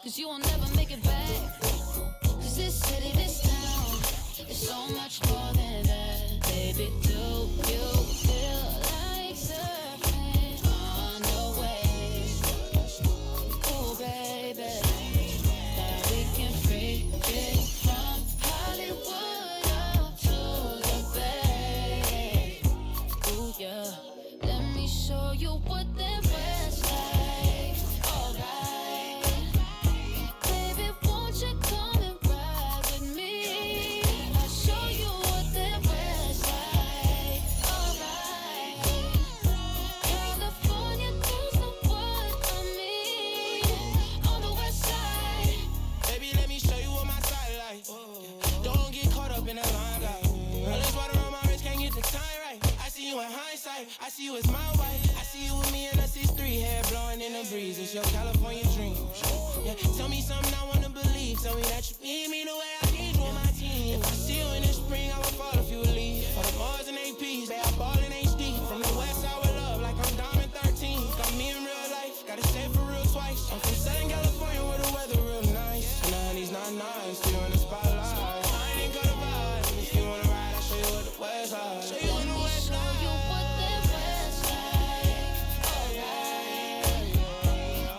'cause you will never make it back. 'Cause this city, this town, is so much more than that. Baby, do you feel like surfing on the waves? Oh, baby, that we can freak it from Hollywood up to the Bay. Ooh, yeah. Let me show you what that West like. Alright, baby, won't you come and ride with me? I'll show you what that West like. Alright, California girls know what I mean. On the West side, Baby, let me show you what my side like. Don't get caught up in the limelight. All this water on my wrist, can't get the time right. I see you in hindsight, I see you as my wife. I see you with me in a 6'3", hair blowing in the breeze. It's your California dream. Yeah, tell me something I wanna believe. Tell me that you need me the way I need you on my team. If I see you in the spring, I will fall if you leave. For the Mars and APs, they are ballin' HD. From the west side with love, like I'm Diamond 13. Got me in real life, gotta say it for real twice. I'm from Southern California where the weather real nice. And the honey's not nice, still in the spotlight. I ain't gonna vibe, if you wanna ride, I'll show you what the west side. Show you what the west show side. you what that West like. Alright,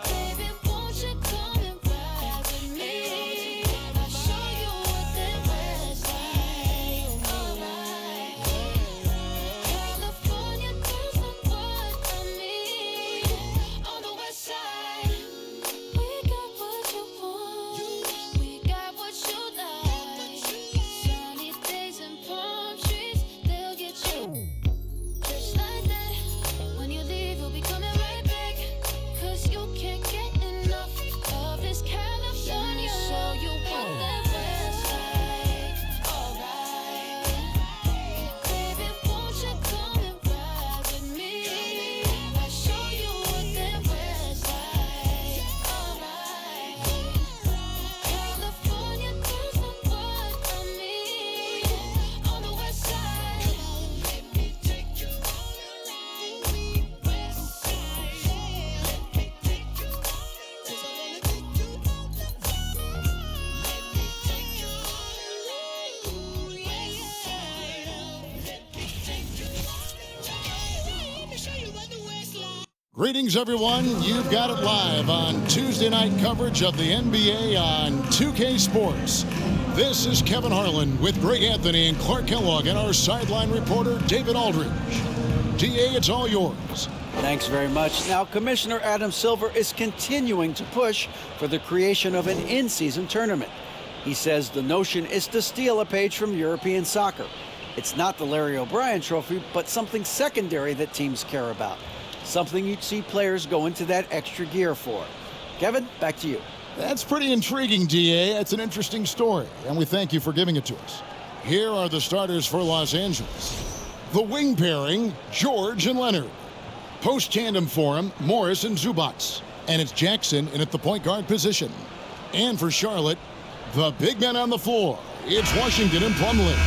baby, won't you come and ride with me? I'll show you what that West like. Alright, California girls know what I mean. On the West side, we got what you want, we got what you like. Sunny days and palm trees, they'll get you. Just like that, when you leave, you'll be coming right back. 'Cause you can't get enough of this California. Show you what that West like. Alright, baby, won't you come and ride with me? I'll show you what that West like. Alright, California girls know what I mean. On the West side, let me take you all around the West side. Let me take you all around. 'Cause I wanna take you all around. Let me take you all around the West side. Let me take you all around. Let me show you what the West like. Greetings, everyone. You've got it live on Tuesday night coverage of the NBA on 2K Sports. This is Kevin Harlan with Greg Anthony and Clark Kellogg and our sideline reporter, David Aldridge. DA, it's all yours. Thanks very much. Now, Commissioner Adam Silver is continuing to push for the creation of an in-season tournament. He says the notion is to steal a page from European soccer. It's not the Larry O'Brien Trophy, but something secondary that teams care about. Something you'd see players go into that extra gear for. Kevin, back to you. That's pretty intriguing, DA. It's an interesting story, and we thank you for giving it to us. Here are the starters for Los Angeles. The wing pairing, George and Leonard. Post tandem for him, Morris and Zubats. And it's Jackson in at the point guard position. And for Charlotte, the big men on the floor. It's Washington and Plumlee.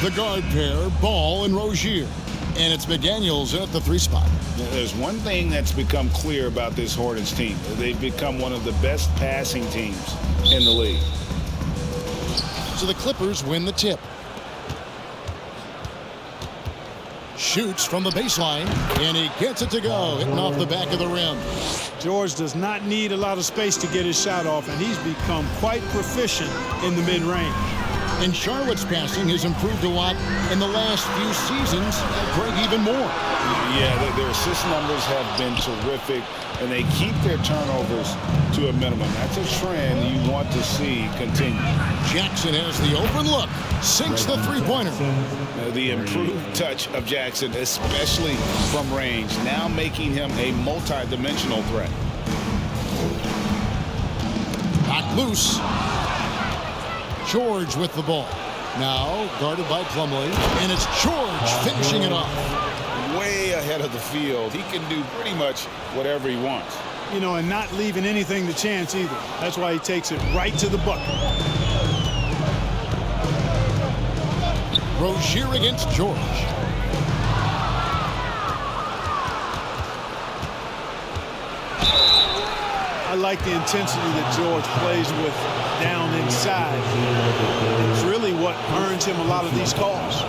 The guard pair, Ball and Rozier. And it's McDaniels in at the 3 spot. There's one thing that's become clear about this Hornets team. They've become one of the best passing teams in the league. So the Clippers win the tip. Shoots from the baseline, and he gets it to go, hitting off the back of the rim. George does not need a lot of space to get his shot off, and he's become quite proficient in the mid-range. And Charlotte's passing has improved a lot in the last few seasons. Greg, even more. Yeah, their assist numbers have been terrific, and they keep their turnovers to a minimum. That's a trend you want to see continue. Jackson has the open look, sinks the three-pointer. The improved touch of Jackson, especially from range, now making him a multi-dimensional threat. Knocked loose. George with the ball. Now guarded by Plumlee, and it's George finishing it off. Way ahead of the field. He can do pretty much whatever he wants. You know, and not leaving anything to chance either. That's why he takes it right to the bucket. Rozier against George. I like the intensity that George plays with down inside. It's really what earns him a lot of these calls.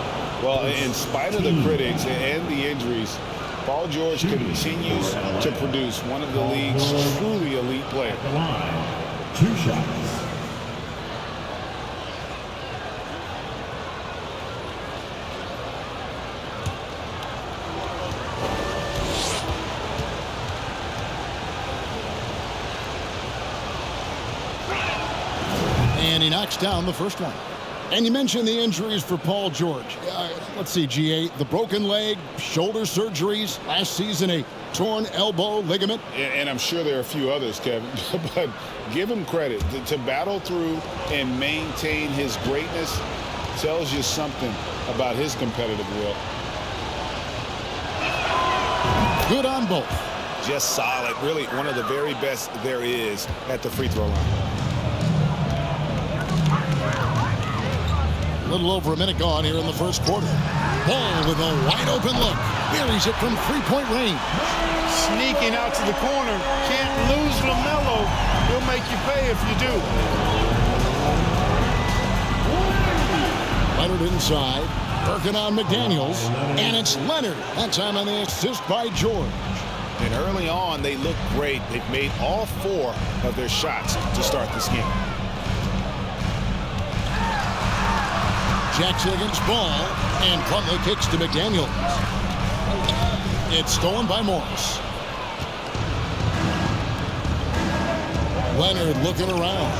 Well, in spite of the critics and the injuries, Paul George continues to produce one of the league's truly elite players. 2 shots. And he knocks down the first one. And you mentioned the injuries for Paul George. Let's see, GA, the broken leg, shoulder surgeries, last season a torn elbow ligament. And I'm sure there are a few others, Kevin, but give him credit. To battle through and maintain his greatness tells you something about his competitive will. Good on both. Just solid, really one of the very best there is at the free throw line. A little over a minute gone here in the first quarter. Ball with a wide open look. Buries it from three-point range. Sneaking out to the corner. Can't lose LaMelo. He'll make you pay if you do. Leonard inside. Working on McDaniels. And it's Leonard. That time on the assist by George. And early on, they look great. They've made all 4 of their shots to start this game. Jackson against Ball, and Plumlee kicks to McDaniels. It's stolen by Morris. Leonard looking around,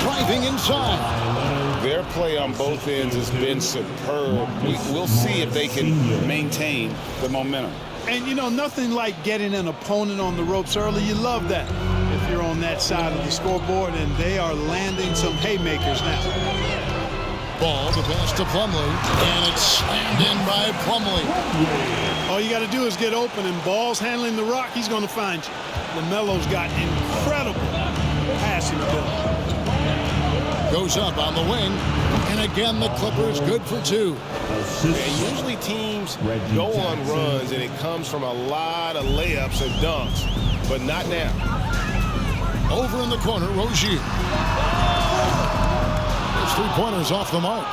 driving inside. Their play on both ends has been superb. We'll see if they can maintain the momentum. And, you know, nothing like getting an opponent on the ropes early. You love that if you're on that side of the scoreboard, and they are landing some haymakers now. Ball, the pass to Plumlee, and it's slammed in by Plumlee. All you got to do is get open, and Ball's handling the rock. He's going to find you. LaMelo's got incredible passing ability. Goes up on the wing, and again the Clippers good for 2. Yeah, usually teams go on runs, and it comes from a lot of layups and dunks, but not now. Over in the corner, Rozier. 3-pointers off the mark.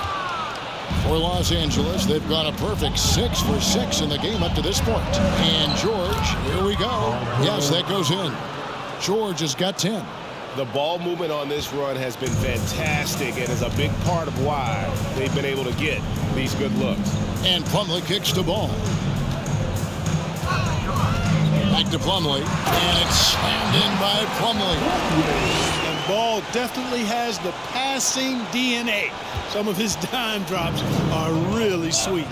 For Los Angeles, they've gone a perfect 6 for 6 in the game up to this point. And George, here we go. Yes, that goes in. George has got 10. The ball movement on this run has been fantastic and is a big part of why they've been able to get these good looks. And Plumlee kicks the ball. Back to Plumlee, and it's slammed in by Plumlee. Ball definitely has the passing DNA. Some of his dime drops are really sweet.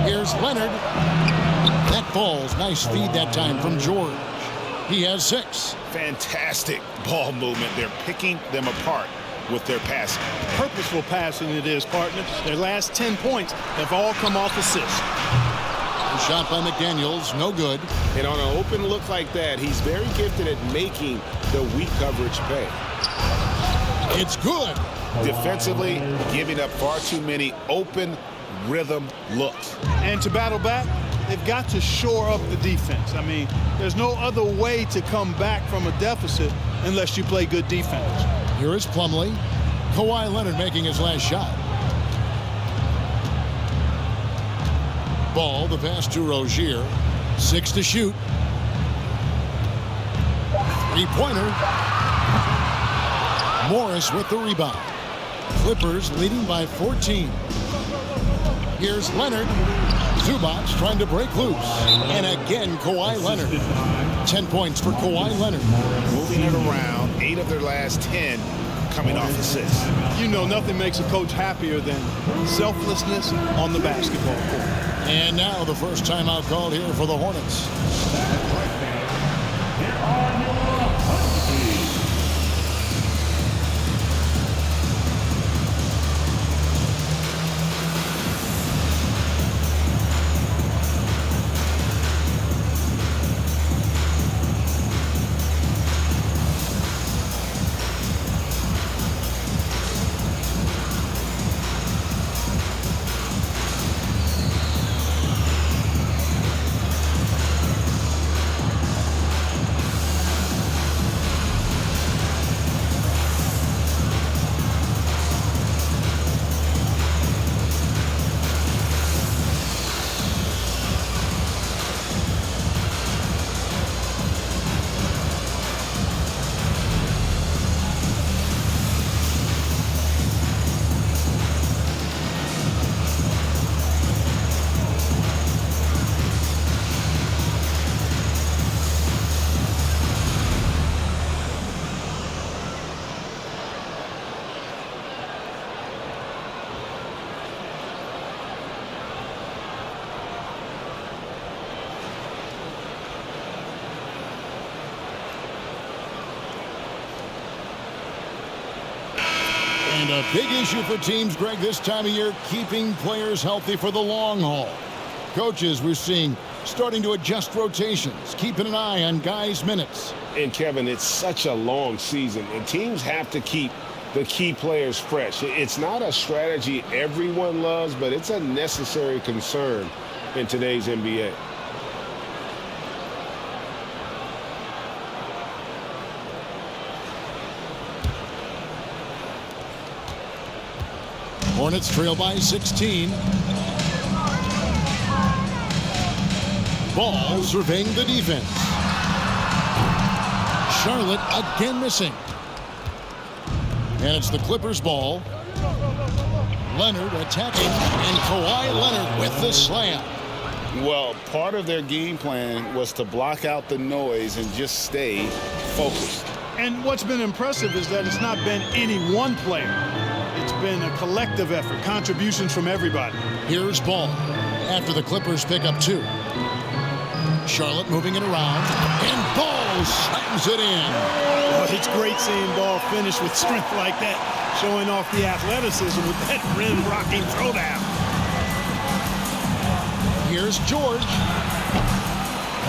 Here's Leonard. That falls. Nice feed that time from George. He has 6. Fantastic ball movement. They're picking them apart with their passing. Purposeful passing it is, partner. Their last 10 points have all come off assists. Shot by McDaniels, no good. And on an open look like that, he's very gifted at making the weak coverage pay. It's good. Defensively, giving up far too many open rhythm looks. And to battle back, they've got to shore up the defense. I mean, there's no other way to come back from a deficit unless you play good defense. Here is Plumlee. Kawhi Leonard making his last shot. Ball, the pass to Rozier. 6 to shoot. 3-pointer. Morris with the rebound. Clippers leading by 14. Here's Leonard. Zubac trying to break loose. And again, Kawhi Leonard. 10 points for Kawhi Leonard. Moving it around, 8 of their last 10 coming off assists. You know, nothing makes a coach happier than selflessness on the basketball court. And now the first timeout called here for the Hornets. And a big issue for teams, Greg, this time of year, keeping players healthy for the long haul. Coaches, we're seeing, starting to adjust rotations, keeping an eye on guys' minutes. And, Kevin, it's such a long season, and teams have to keep the key players fresh. It's not a strategy everyone loves, but it's a necessary concern in today's NBA. Hornets trail by 16. Ball surveying the defense. Charlotte again missing. And it's the Clippers' ball. Leonard attacking, and Kawhi Leonard with the slam. Well, part of their game plan was to block out the noise and just stay focused. And what's been impressive is that it's not been any one player. It's been a collective effort, contributions from everybody. Here's Ball after the Clippers pick up 2. Charlotte moving it around, and Ball slams it in. Well, it's great seeing Ball finish with strength like that, showing off the athleticism with that rim-rocking throwdown. Here's George.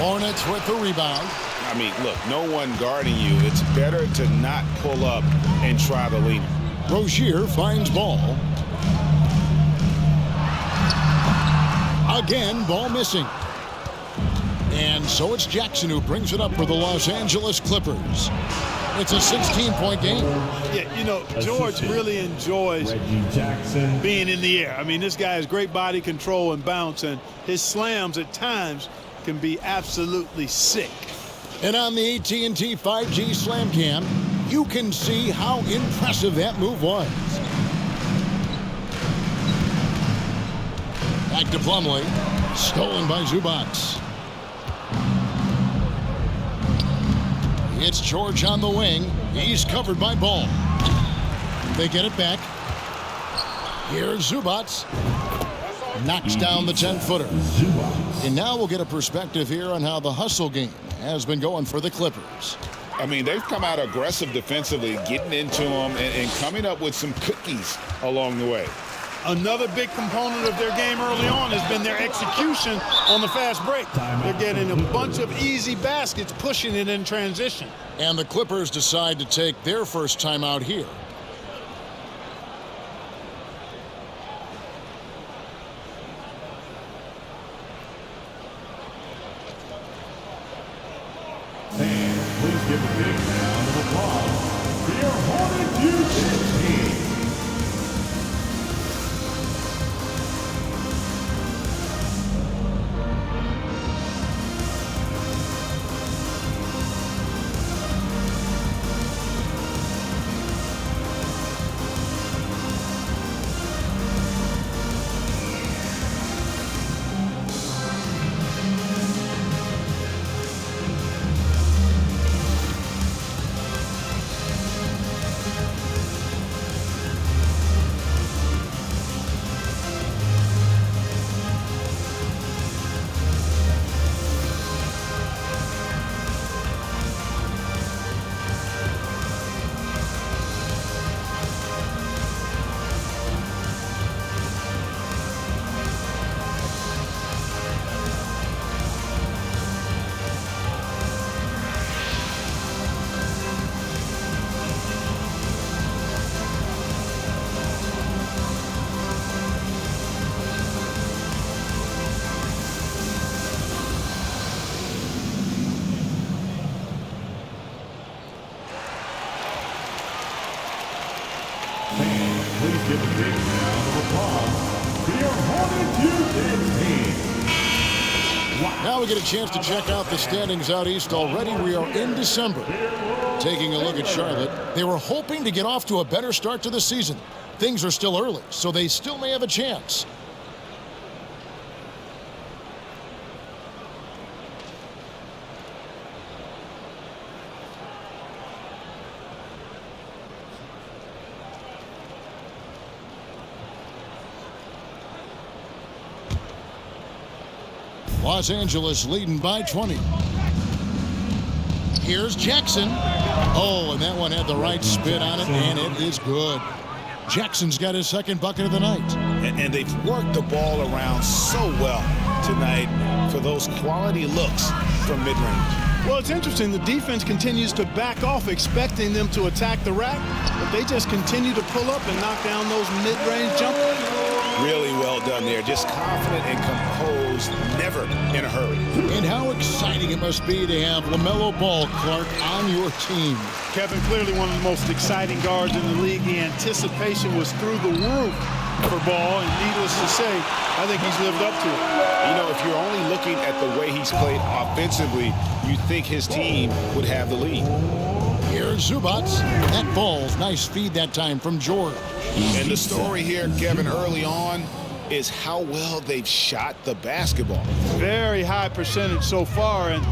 Hornets with the rebound. I mean, look, no one guarding you. It's better to not pull up and try to lean. Rozier finds Ball. Again, Ball missing. And so it's Jackson who brings it up for the Los Angeles Clippers. It's a 16-point game. Yeah, you know, George really enjoys being in the air. I mean, this guy has great body control and bounce, and his slams at times can be absolutely sick. And on the AT&T 5G Slam Cam, you can see how impressive that move was. Back to Plumlee. Stolen by Zubac. It's George on the wing. He's covered by Ball. They get it back. Here's Zubac. Knocks down the 10-footer. And now we'll get a perspective here on how the hustle game has been going for the Clippers. I mean, they've come out aggressive defensively, getting into them and coming up with some cookies along the way. Another big component of their game early on has been their execution on the fast break. They're getting a bunch of easy baskets, pushing it in transition. And the Clippers decide to take their first time out here. Fans, please give a big round of applause for your Hornets Houston team. Please give a big round of applause for your Hornets Houston team. Wow. Now we get a chance to check out the standings out east. Already we are in December. Taking a look at Charlotte, they were hoping to get off to a better start to the season. Things are still early, so they still may have a chance. Los Angeles leading by 20. Here's Jackson. Oh, and that one had the right spin on it, and it is good. Jackson's got his second bucket of the night. And they've worked the ball around so well tonight for those quality looks from mid-range. Well, it's interesting. The defense continues to back off, expecting them to attack the rack, but they just continue to pull up and knock down those mid-range jumpers. Really well done there. Just confident and composed, never in a hurry. And how exciting it must be to have LaMelo Ball, Clark, on your team. Kevin, clearly one of the most exciting guards in the league. The anticipation was through the roof for Ball, and needless to say, I think he's lived up to it. You know, if you're only looking at the way he's played offensively, you think his team would have the lead. Here's Zubac. That ball's nice feed that time from George. And the story here, Kevin, early on is how well they've shot the basketball. Very high percentage so far, and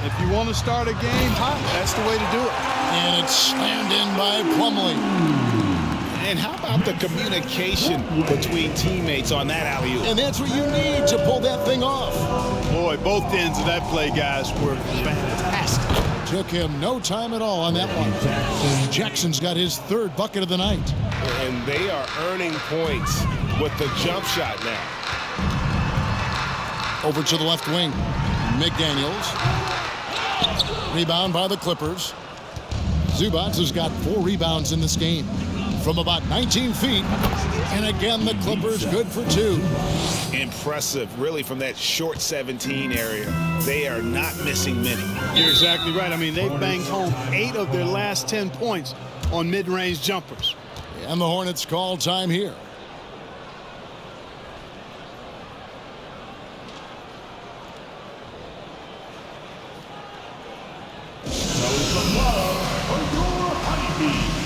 if you want to start a game hot, that's the way to do it. And it's slammed in by Plumlee. And how about the communication between teammates on that alley-oop? And that's what you need to pull that thing off. Boy, both ends of that play, guys, were fantastic. Took him no time at all on that one. Jackson's got his third bucket of the night. And they are earning points with the jump shot now. Over to the left wing. McDaniels. Rebound by the Clippers. Zubac has got 4 rebounds in this game from about 19 feet. And again, the Clippers good for 2. Impressive, really, from that short 17 area. They are not missing many. You're exactly right. I mean, they banged home 8 of their last 10 points on mid-range jumpers. And the Hornets call time here. Show some love for your honeybees.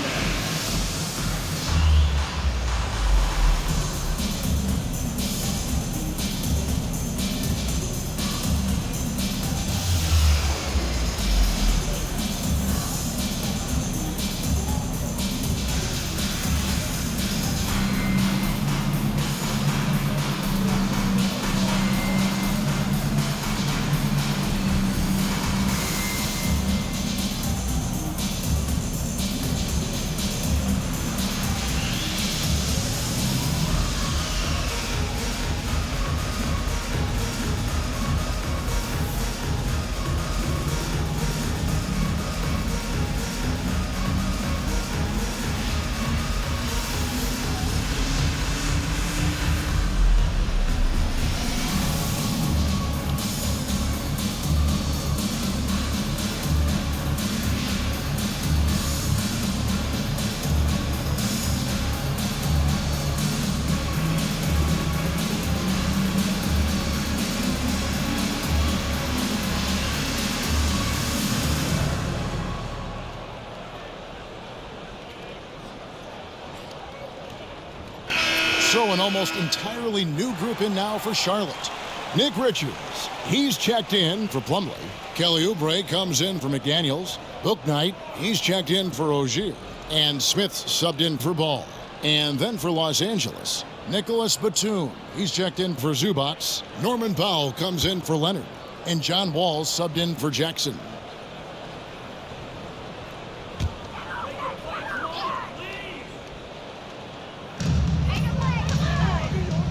So an almost entirely new group in now for Charlotte. Nick Richards, he's checked in for Plumlee. Kelly Oubre comes in for McDaniels. Book Knight, he's checked in for Ogier. And Smith subbed in for Ball. And then for Los Angeles, Nicholas Batum, he's checked in for Zubac. Norman Powell comes in for Leonard. And John Wall subbed in for Jackson.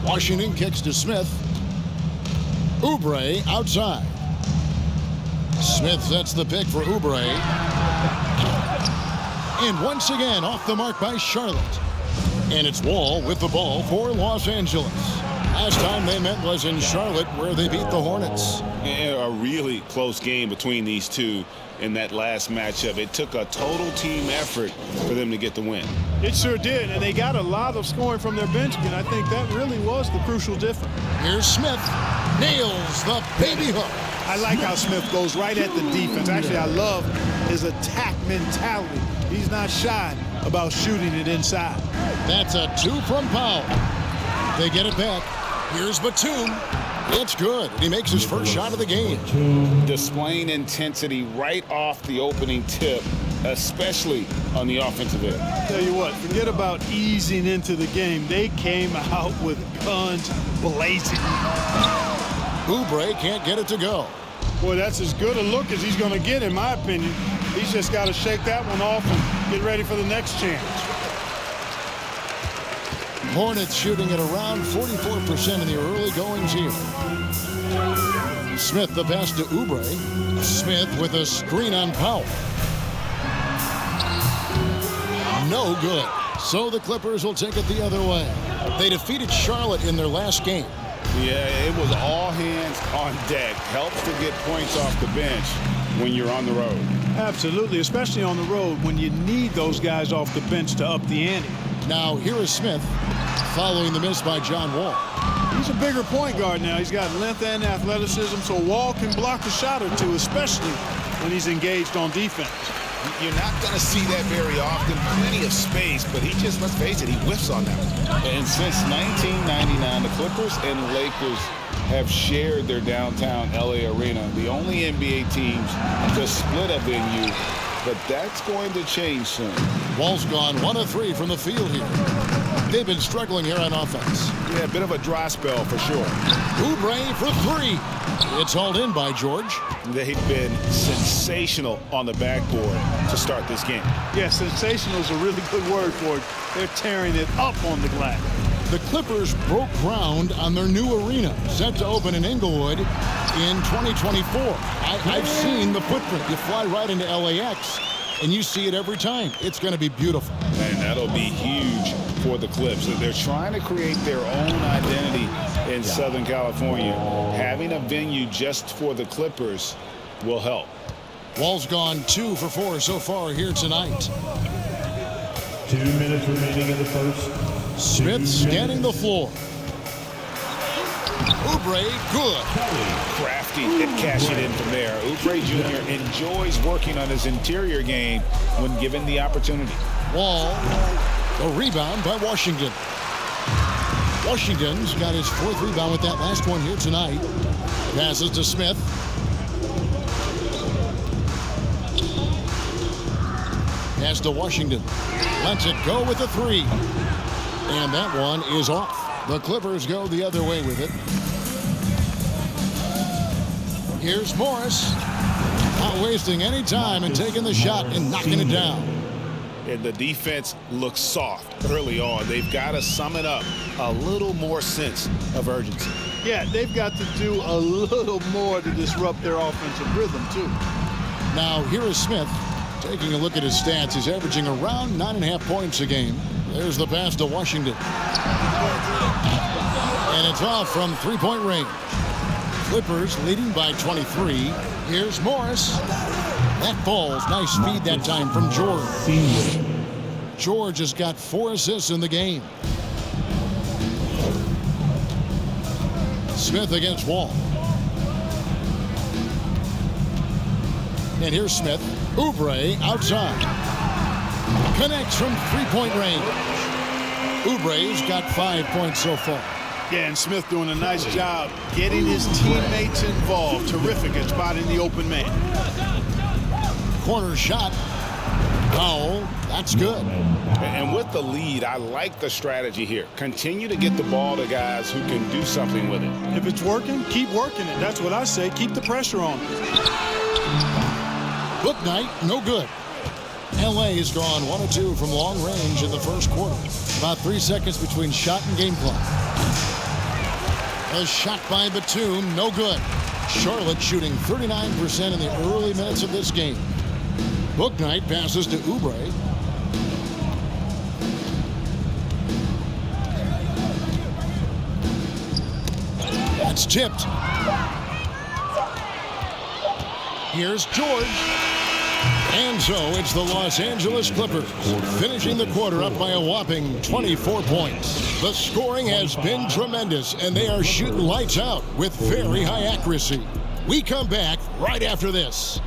Washington kicks to Smith. Oubre outside. Smith sets the pick for Oubre. And once again off the mark by Charlotte. And it's Wall with the ball for Los Angeles. Last time they met was in Charlotte, where they beat the Hornets. And a really close game between these two in that last matchup. It took a total team effort for them to get the win. It sure did, and they got a lot of scoring from their bench, and I think that really was the crucial difference. Here's Smith. Nails the baby hook. I like how Smith goes right at the defense. Actually, I love his attack mentality. He's not shy about shooting it inside. That's a 2 from Powell. They get it back. Here's Batum. It's good. He makes his first shot of the game. Displaying intensity right off the opening tip, especially on the offensive end. Tell you what, forget about easing into the game. They came out with guns blazing. Oubre can't get it to go. Boy, that's as good a look as he's going to get, in my opinion. He's just got to shake that one off and get ready for the next chance. Hornets shooting at around 44% in the early goings here. Smith the pass to Oubre. Smith with a screen on Powell. No good. So the Clippers will take it the other way. They defeated Charlotte in their last game. Yeah, it was all hands on deck. Helps to get points off the bench when you're on the road. Absolutely, especially on the road when you need those guys off the bench to up the ante. Now here is Smith following the miss by John Wall. He's a bigger point guard now. He's got length and athleticism, so Wall can block a shot or two, especially when he's engaged on defense. You're not going to see that very often. Plenty of space, but he just, let's face it, he whiffs on that. And since 1999, the Clippers and Lakers have shared their downtown LA arena. The only NBA teams to split a venue, but that's going to change soon. Wall's gone 1 of 3 from the field here. They've been struggling here on offense. Yeah, a bit of a dry spell for sure. Oubre for 3. It's hauled in by George. They've been sensational on the backboard to start this game. Yeah, sensational is a really good word for it. They're tearing it up on the glass. The Clippers broke ground on their new arena, set to open in Inglewood in 2024. I've seen the footprint. You fly right into LAX, and you see it every time. It's going to be beautiful. And that'll be huge for the Clips. They're trying to create their own identity in Southern California. Having a venue just for the Clippers will help. Wall's gone 2 for 4 so far here tonight. 2 minutes remaining in the first. Smith scanning the floor. Oubre, good. Crafty at cashing in from there. Oubre Jr. enjoys working on his interior game when given the opportunity. Wall, a rebound by Washington. Washington's got his 4th rebound with that last one here tonight. Passes to Smith. Pass to Washington. Lets it go with a 3. And that one is off. The Clippers go the other way with it. Here's Morris. Not wasting any time and taking the shot and knocking it down. And the defense looks soft early on. They've got to sum it up. A little more sense of urgency. Yeah, they've got to do a little more to disrupt their offensive rhythm, too. Now, here is Smith. Taking a look at his stats, he's averaging around 9.5 points a game. There's the pass to Washington. And it's off from 3-point range. Clippers leading by 23. Here's Morris. That falls. Nice feed that time from George. George has got 4 assists in the game. Smith against Wall. And here's Smith. Oubre outside. Connects from 3-point range. Oubre's got 5 points so far. Yeah, and Smith doing a nice job getting his teammates involved. Terrific at spotting the open man. Corner shot. Powell. That's good. And with the lead, I like the strategy here. Continue to get the ball to guys who can do something with it. If it's working, keep working it. That's what I say. Keep the pressure on. Book night, no good. LA has gone 1 of 2 from long range in the first quarter. About 3 seconds between shot and game clock. A shot by Batum, no good. Charlotte shooting 39% in the early minutes of this game. Book night passes to Oubre. That's tipped. Here's George. And so it's the Los Angeles Clippers finishing the quarter up by a whopping 24 points. The scoring has been tremendous, and they are shooting lights out with very high accuracy. We come back right after this.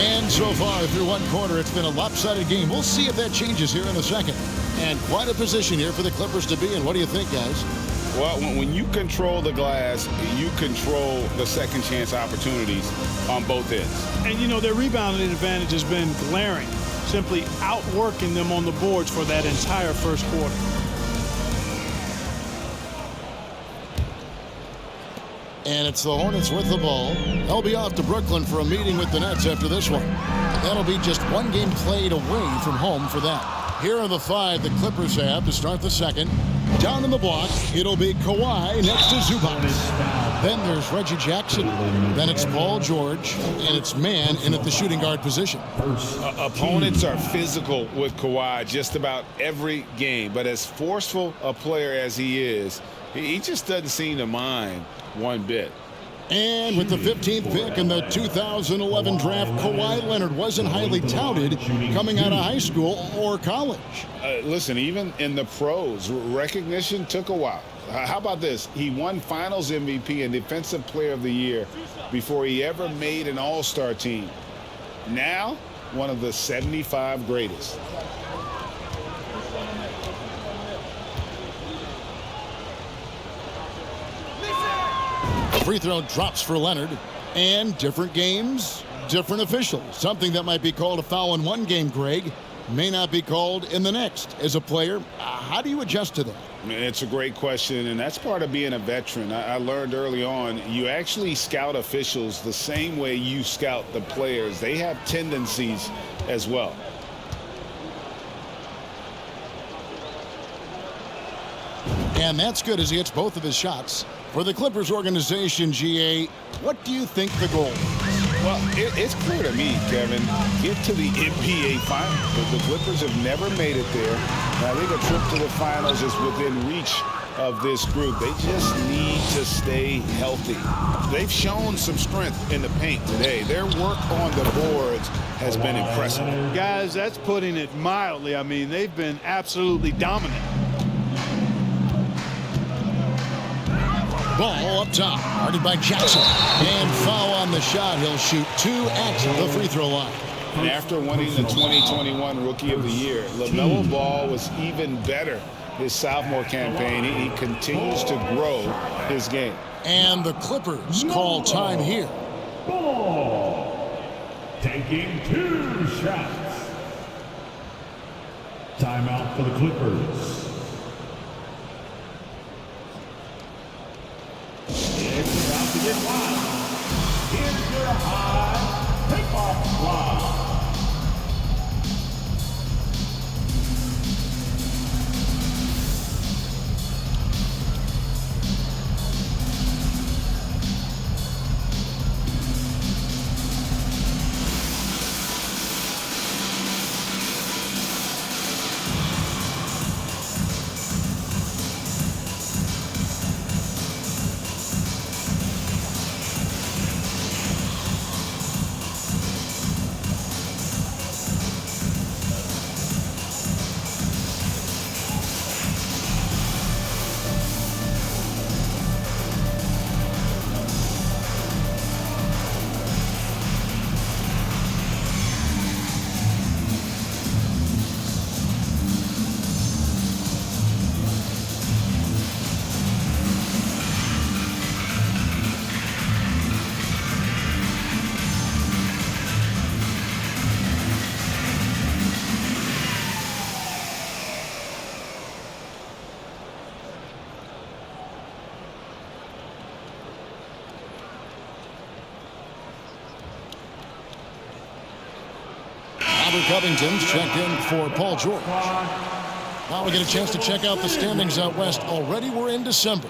And so far through one quarter, it's been a lopsided game. We'll see if that changes here in a second. And quite a position here for the Clippers to be in. What do you think, guys? Well, when you control the glass, you control the second chance opportunities on both ends. And, you know, their rebounding advantage has been glaring. simply outworking them on the boards for that entire first quarter. And it's the Hornets with the ball. They'll be off to Brooklyn for a meeting with the Nets after this one. That'll be just one game played away from home for them. Here are the 5 the Clippers have to start the second. Down in the block, it'll be Kawhi next to Zubac. Then there's Reggie Jackson. Then it's Paul George. And it's man in at the shooting guard position. Opponents are physical with Kawhi just about every game. But as forceful a player as he is, he just doesn't seem to mind one bit. And with the 15th pick in the 2011 draft, Kawhi Leonard wasn't highly touted coming out of high school or college. Listen, even in the pros, recognition took a while. How about this? He won Finals MVP and Defensive Player of the Year before he ever made an All-Star team. Now, one of the 75 greatest. Free throw drops for Leonard. And different games, different officials. Something that might be called a foul in one game, Greg, may not be called in the next. As a player, how do you adjust to that? It's a great question, and that's part of being a veteran. I learned early on, you actually scout officials the same way you scout the players. They have tendencies as well. And that's good as he hits both of his shots. For the Clippers organization, GA, what do you think the goal is? Well, it's clear to me, Kevin, get to the NBA Finals. But the Clippers have never made it there. I think a trip to the Finals is within reach of this group. They just need to stay healthy. They've shown some strength in the paint today. Their work on the boards has been impressive. Guys, that's putting it mildly. I mean, they've been absolutely dominant. Ball up top, guarded by Jackson. And foul on the shot. He'll shoot 2 at the free throw line. And after winning the 2021 Rookie of the Year, LaMelo Ball was even better his sophomore campaign. He continues to grow his game. And the Clippers call time here. Ball taking 2 shots. Timeout for the Clippers. It's about to get wild. Here's your high takeoff line. Robert Covington's checked in for Paul George. Now we get a chance to check out the standings out west. Already we're in December.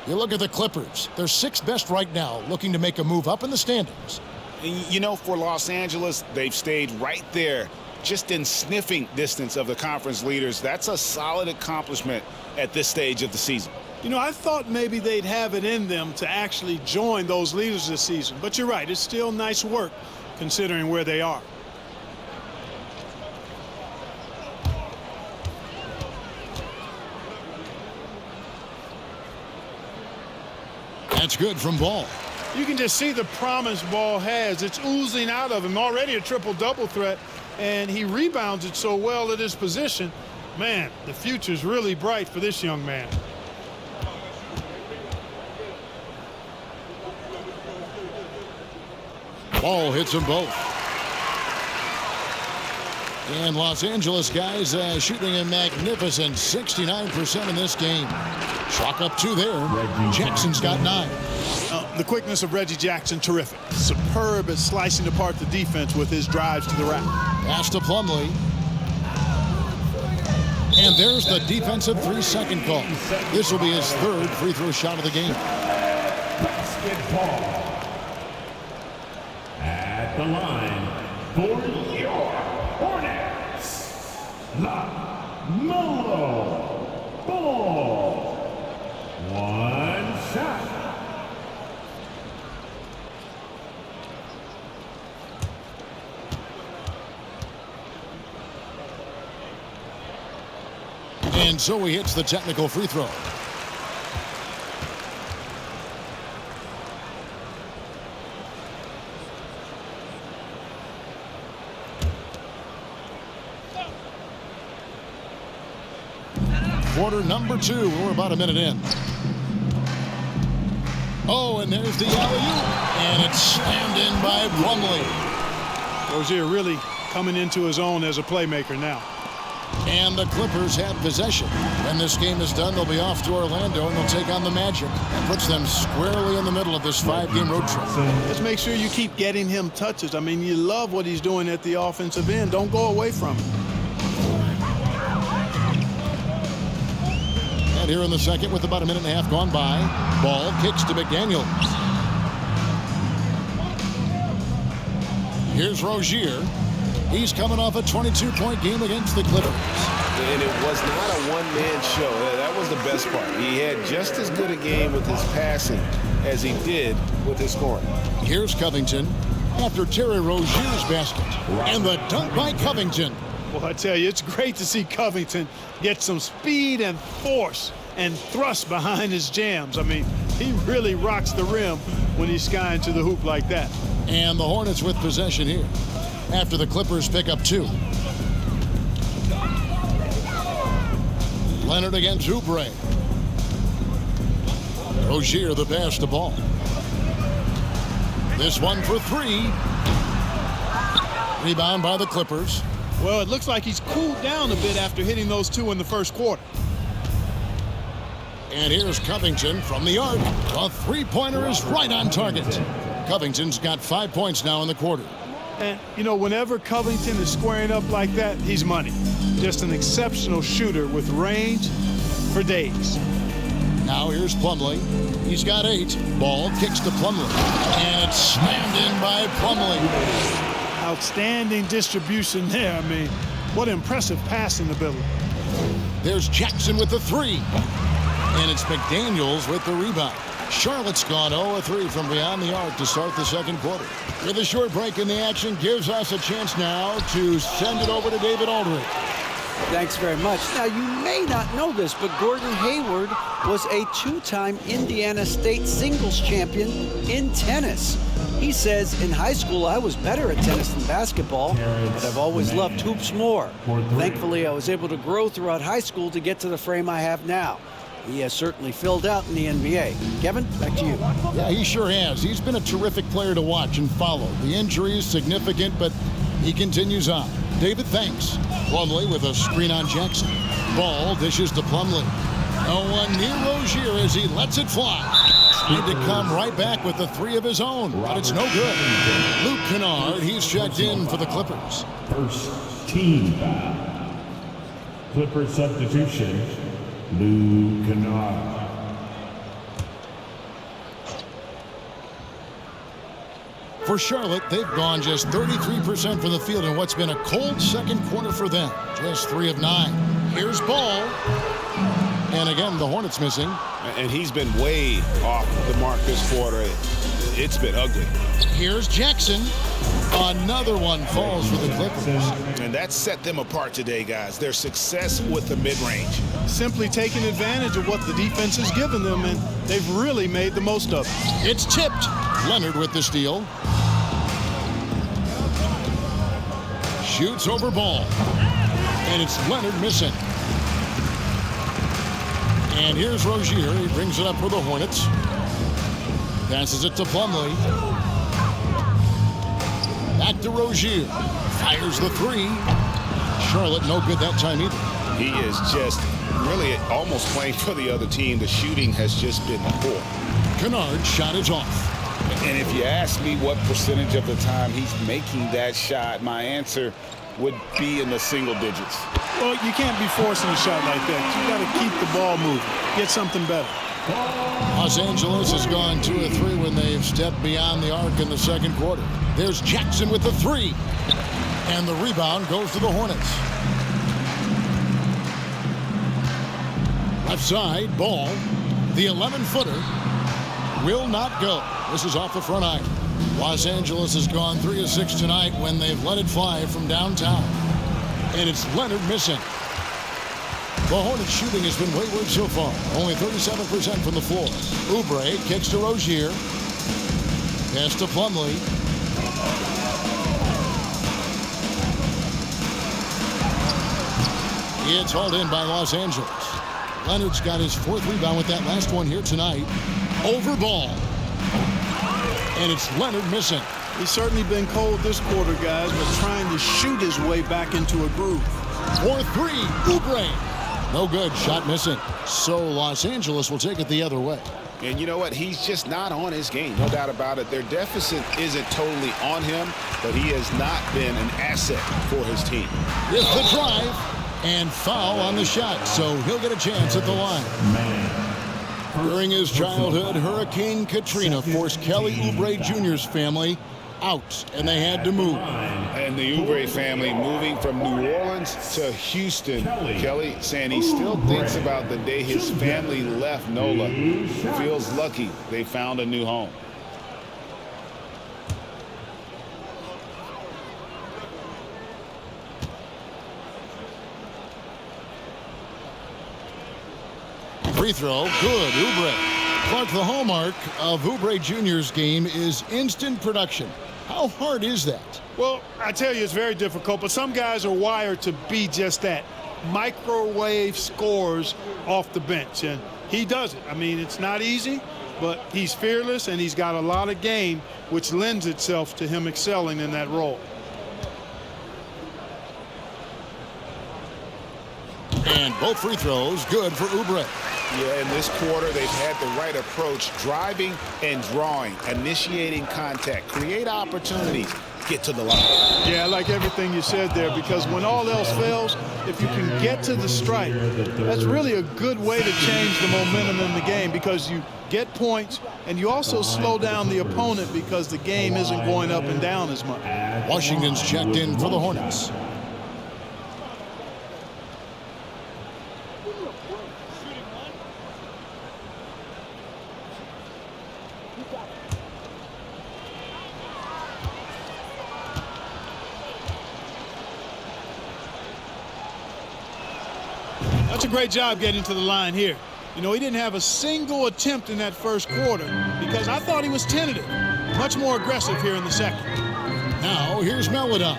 You look at the Clippers. They're 6th best right now, looking to make a move up in the standings. You know, for Los Angeles, they've stayed right there, just in sniffing distance of the conference leaders. That's a solid accomplishment at this stage of the season. You know, I thought maybe they'd have it in them to actually join those leaders this season. But you're right, it's still nice work considering where they are. That's good from Ball. You can just see the promise Ball has. It's oozing out of him. Already a triple-double threat, and he rebounds it so well at his position. Man, the future's really bright for this young man. Ball hits them both. And Los Angeles guys shooting a magnificent 69% in this game. Chalk up 2 there. Jackson's got 9. The quickness of Reggie Jackson, terrific. Superb at slicing apart the defense with his drives to the rack. Pass to Plumlee. And there's the defensive 3-second call. This will be his 3rd free throw shot of the game. Basketball. At the line for your Hornets, LaMelo Ball. 1 shot. And so he hits the technical free throw. Quarter number 2. We're about a minute in. Oh, and there's the alley-oop. And it's slammed in by Plumlee. Rozier really coming into his own as a playmaker now. And the Clippers have possession. When this game is done, they'll be off to Orlando, and they'll take on the Magic. That puts them squarely in the middle of this 5-game road trip. Just make sure you keep getting him touches. I mean, you love what he's doing at the offensive end. Don't go away from him. And here in the second, with about a minute and a half gone by, Ball kicks to McDaniels. Here's Rozier. He's coming off a 22-point game against the Clippers. And it was not a one-man show. That was the best part. He had just as good a game with his passing as he did with his scoring. Here's Covington after Terry Rozier's basket. And the dunk by Covington. Well, I tell you, it's great to see Covington get some speed and force and thrust behind his jams. I mean, he really rocks the rim when he's skying to the hoop like that. And the Hornets with possession here after the Clippers pick up 2. Leonard against Oubre. Rozier the pass to Ball. This one for 3. Rebound by the Clippers. Well, it looks like he's cooled down a bit after hitting those 2 in the first quarter. And here's Covington from the arc. A 3-pointer is right on target. Covington's got 5 points now in the quarter. And, you know, whenever Covington is squaring up like that, he's money. Just an exceptional shooter with range for days. Now here's Plumlee. He's got 8. Ball kicks to Plumlee. And it's slammed in by Plumlee. Outstanding distribution there. I mean, what impressive passing ability. There's Jackson with the 3. And it's McDaniels with the rebound. Charlotte's gone 0-3 from beyond the arc to start the second quarter. With a short break in the action, gives us a chance now to send it over to David Aldridge. Thanks very much. Now, you may not know this, but Gordon Hayward was a 2-time Indiana State singles champion in tennis. He says, in high school, I was better at tennis than basketball, but I've always loved hoops more. Thankfully, I was able to grow throughout high school to get to the frame I have now. He has certainly filled out in the NBA. Kevin, back to you. Yeah, he sure has. He's been a terrific player to watch and follow. The injury is significant, but he continues on. David, thanks. Plumlee with a screen on Jackson. Ball dishes to Plumlee. No one near Rozier as he lets it fly. Need to come right back with the 3 of his own, but it's no good. Luke Kennard, he's checked in for the Clippers. First team foul. Clippers substitution. Luke Kennard. For Charlotte, they've gone just 33% from the field in what's been a cold second quarter for them. Just 3 of 9. Here's Ball. And again, the Hornets missing. And he's been way off the mark this quarter. It's been ugly. Here's Jackson. Another one falls for the Clippers. And that set them apart today, guys. Their success with the mid-range. Simply taking advantage of what the defense has given them, and they've really made the most of it. It's tipped. Leonard with the steal. Shoots over Ball. And it's Leonard missing. And here's Rozier. He brings it up for the Hornets. Passes it to Plumlee. Back to Rozier. Fires the 3. Charlotte no good that time either. He is just really almost playing for the other team. The shooting has just been poor. Kennard's shot is off. And if you ask me what percentage of the time he's making that shot, my answer would be in the single digits. Well, you can't be forcing a shot like that. You got to keep the ball moving. Get something better. Los Angeles has gone 2 of 3 when they've stepped beyond the arc in the second quarter. There's Jackson with the 3. And the rebound goes to the Hornets. Left side, Ball. The 11-footer will not go. This is off the front iron. Los Angeles has gone 3 of 6 tonight when they've let it fly from downtown. And it's Leonard missing. The Hornets shooting has been wayward so far. Only 37% from the floor. Oubre kicks to Rozier. Pass to Plumlee. It's hauled in by Los Angeles. Leonard's got his 4th rebound with that last one here tonight. Over Ball. And it's Leonard missing. He's certainly been cold this quarter, guys, but trying to shoot his way back into a groove. 4-3, Oubre. No good, shot missing. So Los Angeles will take it the other way. And you know what? He's just not on his game. No doubt about it. Their deficit isn't totally on him, but he has not been an asset for his team. With the drive and foul on the shot, so he'll get a chance at the line. During his childhood, Hurricane Katrina forced Kelly Oubre Jr.'s family out, and they had to move. And the Oubre family moving from New Orleans to Houston. Kelly saying he still thinks about the day his family left NOLA. Feels lucky they found a new home. Free throw, good, Oubre. Clark, the hallmark of Oubre Jr.'s game is instant production. How hard is that? Well, I tell you, it's very difficult, but some guys are wired to be just that. Microwave scores off the bench, and he does it. I mean, it's not easy, but he's fearless, and he's got a lot of game, which lends itself to him excelling in that role. And both free throws good for Oubre. Yeah, in this quarter, they've had the right approach, driving and drawing, initiating contact, create opportunities, get to the line. Yeah, I like everything you said there, because when all else fails, if you can get to the stripe, that's really a good way to change the momentum in the game, because you get points and you also slow down the opponent because the game isn't going up and down as much. Washington's checked in for the Hornets. That's a great job getting to the line here. You know, he didn't have a single attempt in that first quarter because I thought he was tentative. Much more aggressive here in the second. Now here's Meladon.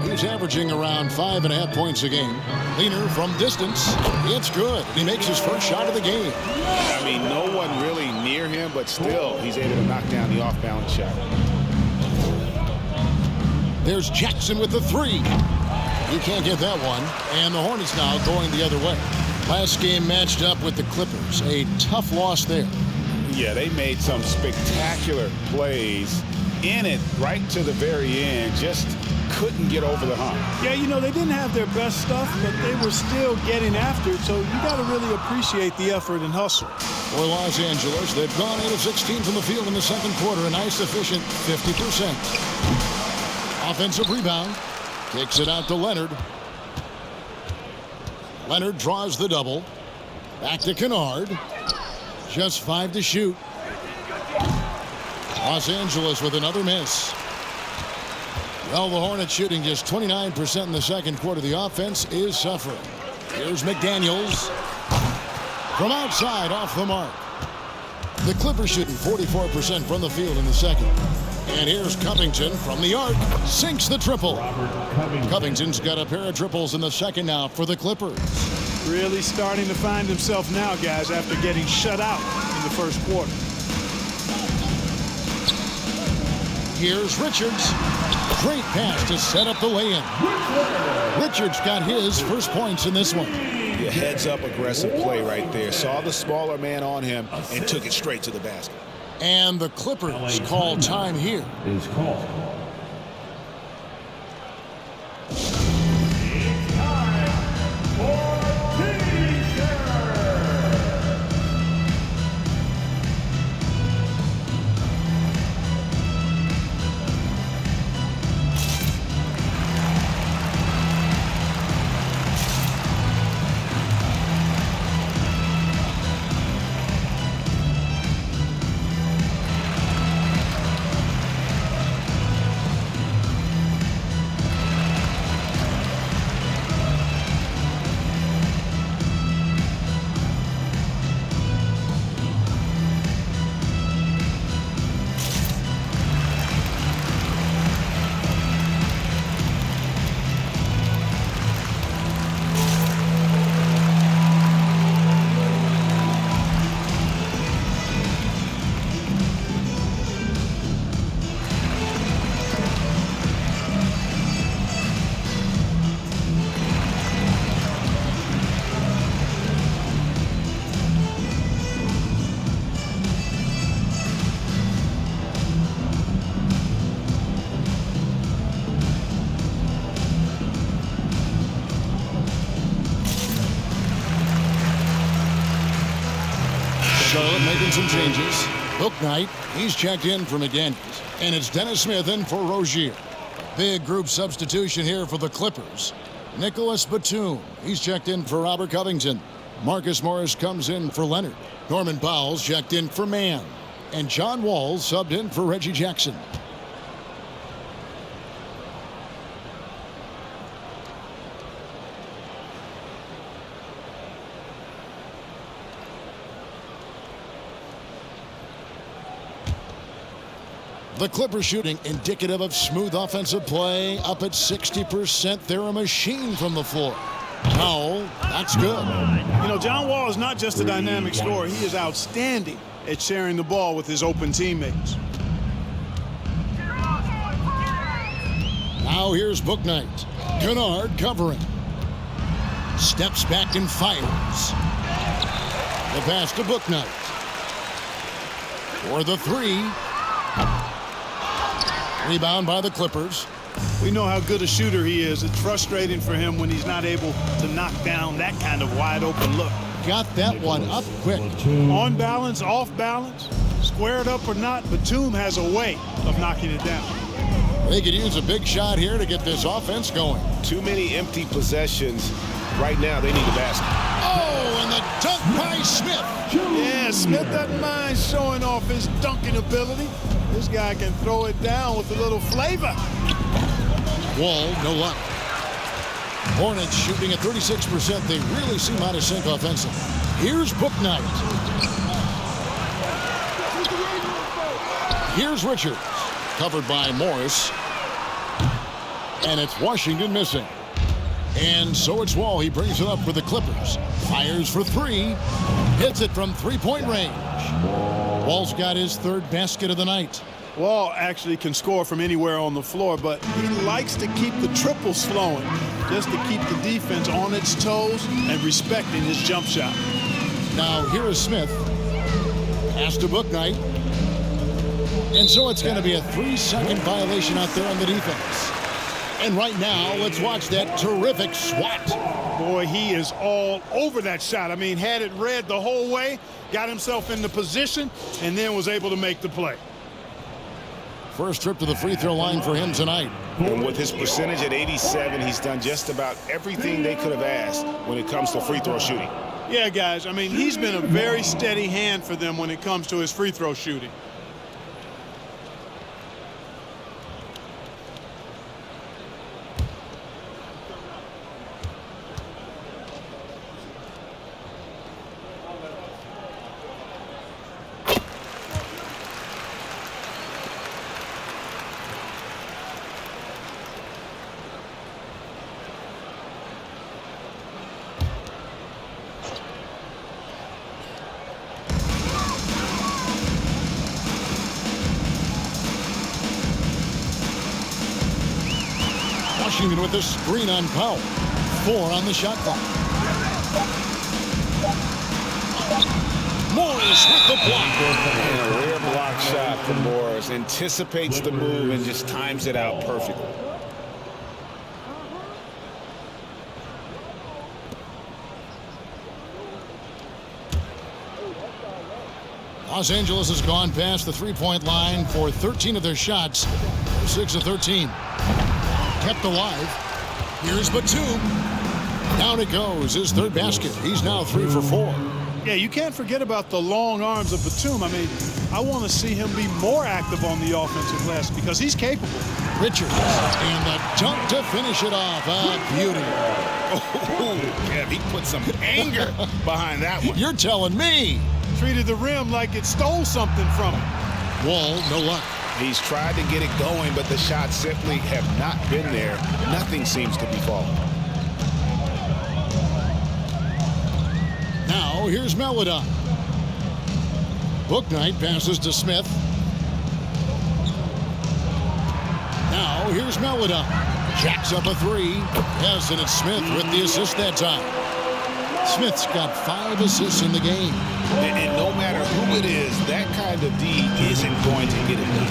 He's averaging around 5.5 points a game. Leonard from distance. It's good. He makes his first shot of the game. I mean, no one really near him, but still he's able to knock down the off-balance shot. There's Jackson with the 3. You can't get that one. And the Hornets now going the other way. Last game matched up with the Clippers. A tough loss there. Yeah, they made some spectacular plays in it right to the very end. Just couldn't get over the hump. Yeah, you know, they didn't have their best stuff, but they were still getting after it. So you got to really appreciate the effort and hustle. For Los Angeles, they've gone 8 of 16 from the field in the second quarter. A nice, efficient 50%. Offensive rebound. Kicks it out to Leonard. Leonard draws the double. Back to Kennard. Just 5 to shoot. Los Angeles with another miss. Well, the Hornets shooting just 29% in the second quarter. The offense is suffering. Here's McDaniels. From outside, off the mark. The Clippers shooting 44% from the field in the second. And here's Covington from the arc. Sinks the triple. Covington's got a pair of triples in the second now for the Clippers. Really starting to find himself now, guys, after getting shut out in the first quarter. Here's Richards. Great pass to set up the lay-in. Richards got his first points in this one. Yeah, heads-up aggressive play right there. Saw the smaller man on him and took it straight to the basket. And the Clippers call time here. Is called. Charlotte making some changes. Book night, he's checked in for McDaniels. And it's Dennis Smith in for Rozier. Big group substitution here for the Clippers. Nicholas Batum, he's checked in for Robert Covington. Marcus Morris comes in for Leonard. Norman Powell's checked in for Mann. And John Wall subbed in for Reggie Jackson. The Clippers shooting indicative of smooth offensive play, up at 60%. They're a machine from the floor. Powell, that's good. You know, John Wall is not just a dynamic scorer. He is outstanding at sharing the ball with his open teammates. Now here's Book Night. Kennard covering. Steps back and fires. The pass to Book Night. For the three. Rebound by the Clippers. We know how good a shooter he is. It's frustrating for him when he's not able to knock down that kind of wide open look. Got that one up quick. On balance, off balance, squared up or not, Batum has a way of knocking it down. They could use a big shot here to get this offense going. Too many empty possessions. Right now, they need a basket. Oh, and the dunk by Smith. Yeah, Smith doesn't mind showing off his dunking ability. This guy can throw it down with a little flavor. Wall, no luck. Hornets shooting at 36%. They really seem out of sync offensively. Here's Book Night. Here's Richards. Covered by Morris. And it's Washington missing. And so it's Wall. He brings it up for the Clippers. Fires for three. Hits it from three-point range. Wall's got his third basket of the night. Wall actually can score from anywhere on the floor, but he likes to keep the triples flowing just to keep the defense on its toes and respecting his jump shot. Now here is Smith. Pass to Book Night. And so it's going to be a 3-second violation out there on the defense. And right now, let's watch that terrific swat. Boy, he is all over that shot. I mean, had it read the whole way, got himself in the position, and then was able to make the play. First trip to the free throw line for him tonight. And with his percentage at 87, he's done just about everything they could have asked when it comes to free throw shooting. Yeah, guys, I mean, he's been a very steady hand for them when it comes to his free throw shooting. Washington with a screen on Powell. 4 on the shot clock. Morris with the block. And a rare block shot from Morris. Anticipates the move and just times it out perfectly. Los Angeles has gone past the three-point line for 13 of their shots. 6 of 13. Kept alive. Here's Batum. Down it goes. His third basket. He's now 3 for 4. Yeah, you can't forget about the long arms of Batum. I mean, I want to see him be more active on the offensive glass because he's capable. Richards. And the dunk to finish it off. A beauty. Oh, yeah, he put some anger behind that one. You're telling me. Treated the rim like it stole something from him. Wall, no luck. He's tried to get it going, but the shots simply have not been there. Nothing seems to be falling. Now, here's Meladon. Bouknight passes to Smith. Now, here's Meladon. Jacks up a 3. Yes, and it's Smith with the assist that time. Smith's got 5 assists in the game. And no matter who it is, that kind of D isn't going to get it done.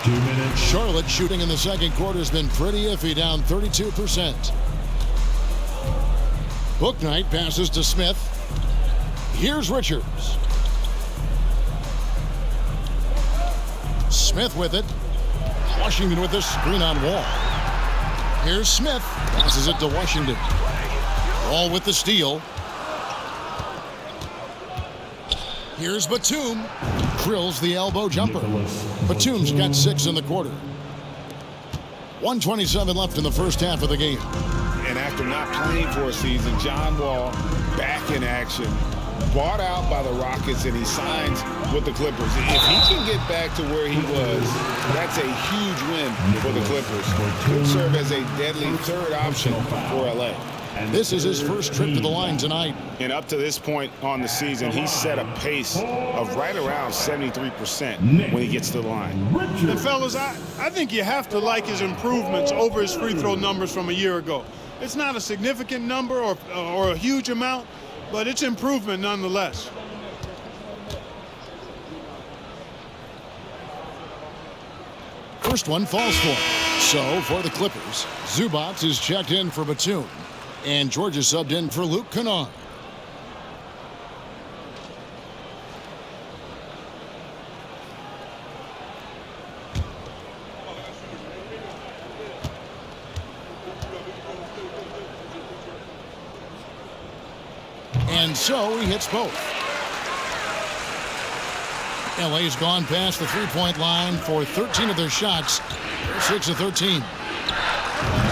2 minutes. Charlotte shooting in the second quarter has been pretty iffy, down 32%. Bouknight passes to Smith. Here's Richards. Smith with it. Washington with the screen on Wall. Here's Smith. Passes it to Washington. Wall with the steal. Here's Batum. Drills the elbow jumper. Batum's got 6 in the quarter. 1:27 left in the first half of the game. And after not playing for a season, John Wall back in action. Bought out by the Rockets, and he signs with the Clippers. If he can get back to where he was, that's a huge win for the Clippers. Could serve as a deadly third option for LA. This is his first trip to the line tonight. And up to this point on the season, he's set a pace of right around 73% when he gets to the line. And fellas, I think you have to like his improvements over his free throw numbers from a year ago. It's not a significant number or a huge amount, but it's improvement nonetheless. First one falls for him. So for the Clippers, Zubac is checked in for Batum, and George is subbed in for Luke Kennard. And so he hits both. LA's gone past the three-point line for 13 of their shots. 6 of 13.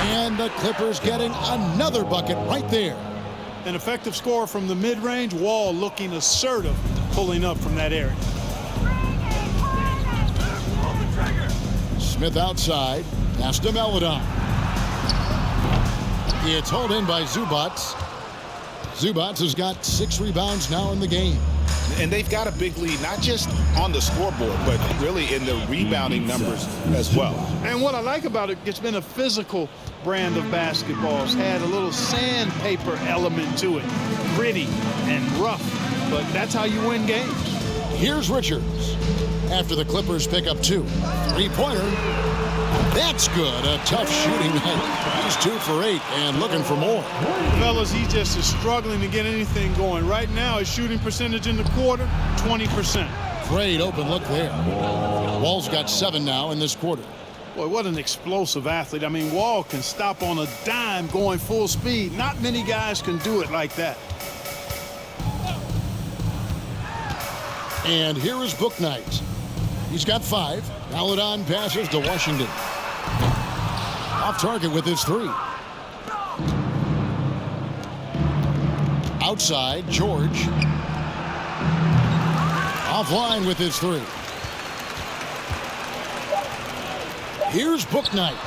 And the Clippers getting another bucket right there. An effective score from the mid-range. Wall looking assertive, pulling up from that area. Smith outside. Pass to Meladon. It's hauled in by Zubac. Zubac has got 6 rebounds now in the game. And they've got a big lead, not just on the scoreboard, but really in the rebounding numbers as well. And what I like about it, it's been a physical brand of basketball. It's had a little sandpaper element to it. Gritty and rough, but that's how you win games. Here's Richards. After the Clippers pick up 2. Three-pointer. That's good. A tough shooting night. He's 2 for 8 and looking for more. Fellas, he just is struggling to get anything going. Right now, his shooting percentage in the quarter, 20%. Great open look there. Wall's got 7 now in this quarter. Boy, what an explosive athlete. I mean, Wall can stop on a dime going full speed. Not many guys can do it like that. And here is Bouknight. He's got 5. Meladon passes to Washington. Off target with his 3. Outside, George. Offline with his 3. Here's Bouknight.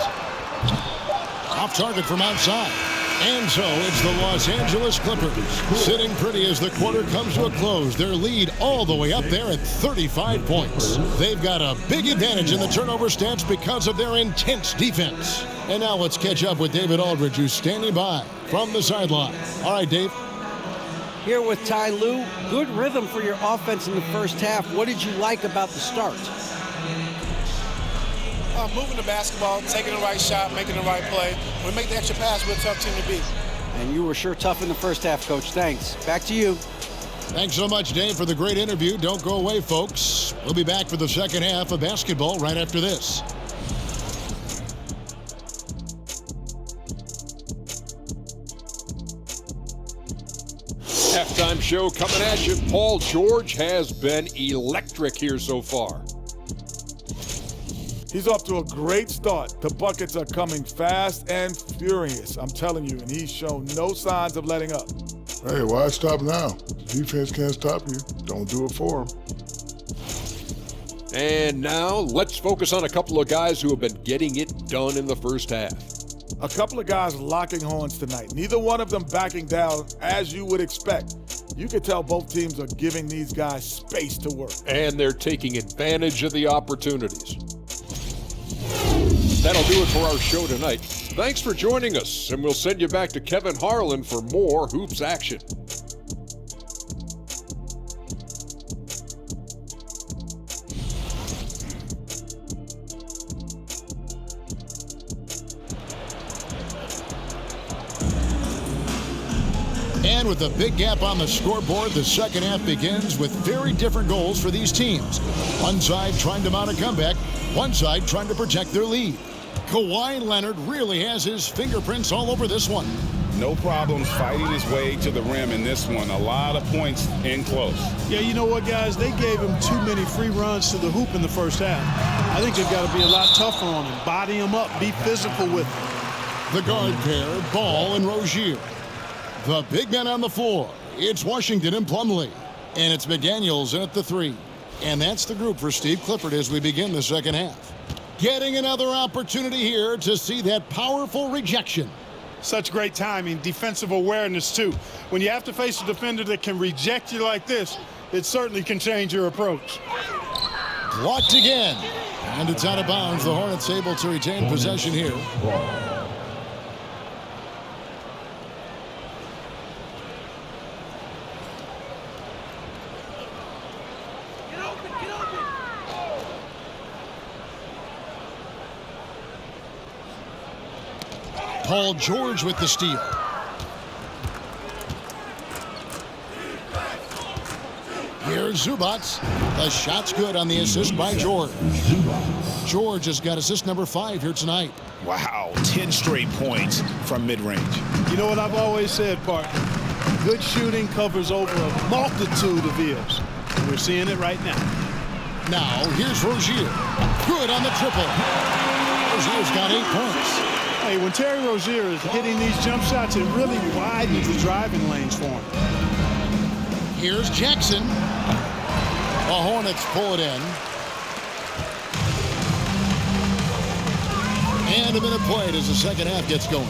Off target from outside. And so it's the Los Angeles Clippers sitting pretty as the quarter comes to a close. Their lead all the way up there at 35 points. They've got a big advantage in the turnover stats because of their intense defense. And now let's catch up with David Aldridge, who's standing by from the sideline. All right, Dave. Here with Ty Lue, good rhythm for your offense in the first half. What did you like about the start? Moving the basketball, taking the right shot, making the right play. When we make the extra pass, we're a tough team to beat. And you were sure tough in the first half, Coach. Thanks. Back to you. Thanks so much, Dave, for the great interview. Don't go away, folks. We'll be back for the second half of basketball right after this. Halftime show coming at you. Paul George has been electric here so far. He's off to a great start. The buckets are coming fast and furious, I'm telling you, and he's shown no signs of letting up. Hey, why stop now? Defense can't stop you. Don't do it for him. And now let's focus on a couple of guys who have been getting it done in the first half. A couple of guys locking horns tonight. Neither one of them backing down as you would expect. You can tell both teams are giving these guys space to work. And they're taking advantage of the opportunities. That'll do it for our show tonight. Thanks for joining us, and we'll send you back to Kevin Harlan for more Hoops action. And with a big gap on the scoreboard, the second half begins with very different goals for these teams. One side trying to mount a comeback, one side trying to protect their lead. Kawhi Leonard really has his fingerprints all over this one. No problems fighting his way to the rim in this one. A lot of points in close. Yeah, you know what, guys? They gave him too many free runs to the hoop in the first half. I think they've got to be a lot tougher on him. Body him up. Be physical with him. The guard pair, Ball and Rozier. The big men on the floor. It's Washington and Plumlee. And it's McDaniels in at the three. And that's the group for Steve Clifford as we begin the second half. Getting another opportunity here to see that powerful rejection. Such great timing, defensive awareness, too. When you have to face a defender that can reject you like this, it certainly can change your approach. Blocked again. And it's out of bounds. The Hornets able to retain possession here. Paul George with the steal. Here's Zubats. The shot's good on the assist by George. George has got assist number 5 here tonight. Wow, 10 straight points from mid-range. You know what I've always said, partner? Good shooting covers over a multitude of ills. We're seeing it right now. Now, here's Rozier. Good on the triple. Rozier's got 8 points. Hey, when Terry Rozier is hitting these jump shots, it really widens the driving lanes for him. Here's Jackson. The Hornets pull it in. And a minute played as the second half gets going.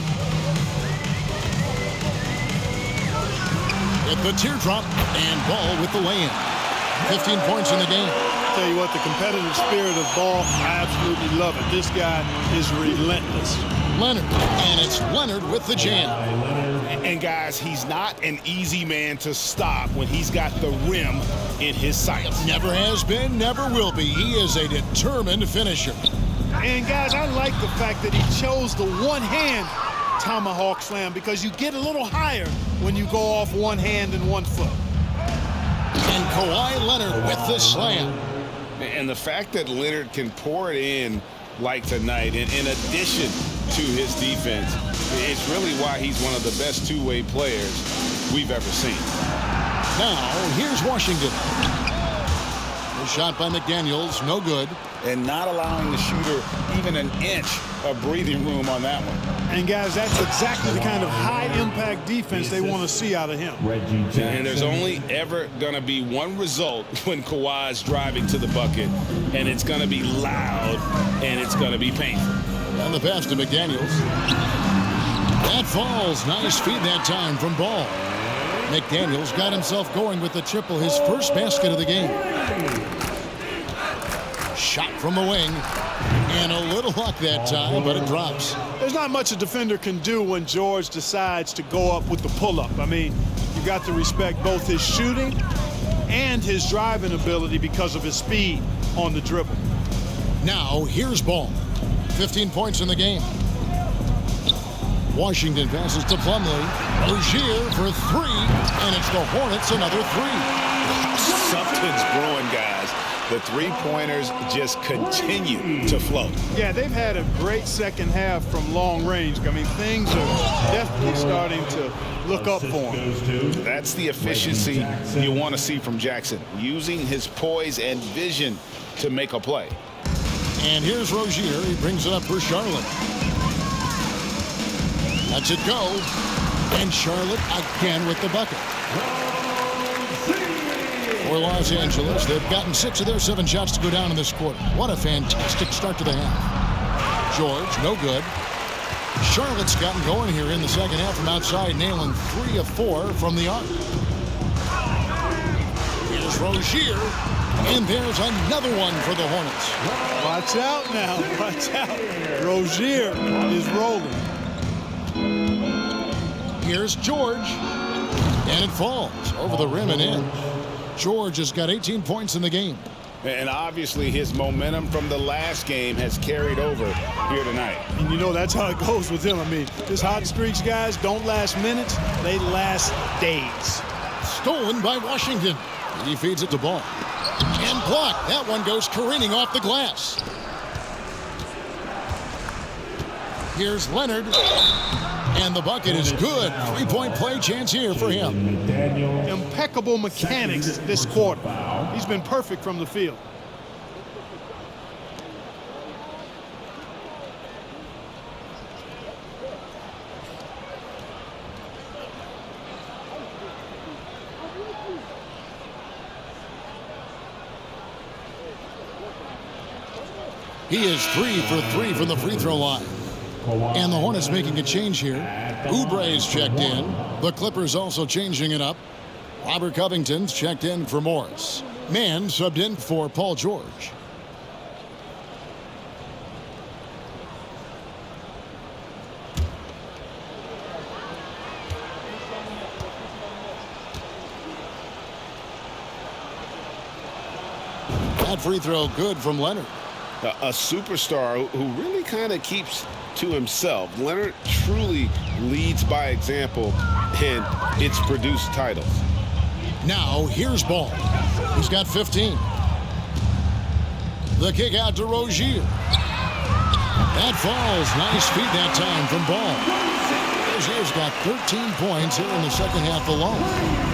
With the teardrop and Ball with the lay-in. 15 points in the game. Tell you what, the competitive spirit of Ball, I absolutely love it. This guy is relentless. Leonard, and it's Leonard with the jam. And guys, he's not an easy man to stop when he's got the rim in his sights. Never has been, never will be. He is a determined finisher. And guys, I like the fact that he chose the one-hand tomahawk slam because you get a little higher when you go off one hand and one foot. And Kawhi Leonard with the slam. And the fact that Leonard can pour it in like tonight, in addition to his defense, it's really why he's one of the best two-way players we've ever seen. Now, here's Washington. The shot by McDaniels, no good. And not allowing the shooter even an inch of breathing room on that one. And guys, that's exactly the kind of high-impact defense they want to see out of him. And there's only ever going to be one result when Kawhi's driving to the bucket, and it's going to be loud, and it's going to be painful. And the pass to McDaniels. That falls. Nice feed that time from Ball. McDaniels got himself going with the triple, his first basket of the game. Shot from the wing. And a little luck that time, but it drops. There's not much a defender can do when George decides to go up with the pull-up. I mean, you got to respect both his shooting and his driving ability because of his speed on the dribble. Now, here's Ball. 15 points in the game. Washington passes to Plumlee. Rozier for three, and it's the Hornets another three. Something's brewing, guys. The three-pointers just continue to flow. Yeah, they've had a great second half from long range. I mean, things are definitely starting to look up for him. That's the efficiency you want to see from Jackson, using his poise and vision to make a play. And here's Rozier. He brings it up for Charlotte. Lets it go. And Charlotte again with the bucket. For Los Angeles, they've gotten 6 of their 7 shots to go down in this quarter. What a fantastic start to the half. George, no good. Charlotte's gotten going here in the second half from outside, nailing 3 of 4 from the arc. Here's Rozier, and there's another one for the Hornets. Watch out now, watch out. Rozier is rolling. Here's George, and it falls over the rim and in. George has got 18 points in the game. And obviously his momentum from the last game has carried over here tonight. And you know that's how it goes with him. I mean, his hot streaks, guys, don't last minutes. They last days. Stolen by Washington. He feeds it to Ball. And blocked. That one goes careening off the glass. Here's Leonard. And the bucket is good. 3-point play chance here for him. Impeccable mechanics this quarter. He's been perfect from the field. He is 3 for 3 from the free throw line. And the Hornets making a change here. Oubre's checked in. The Clippers also changing it up. Robert Covington's checked in for Morris. Mann subbed in for Paul George. That free throw good from Leonard. A superstar who really kind of keeps to himself. Leonard truly leads by example, and it's produced titles. Now here's Ball. He's got 15. The kick out to Rozier. That falls. Nice feed that time from Ball. Rozier's got 13 points here in the second half alone.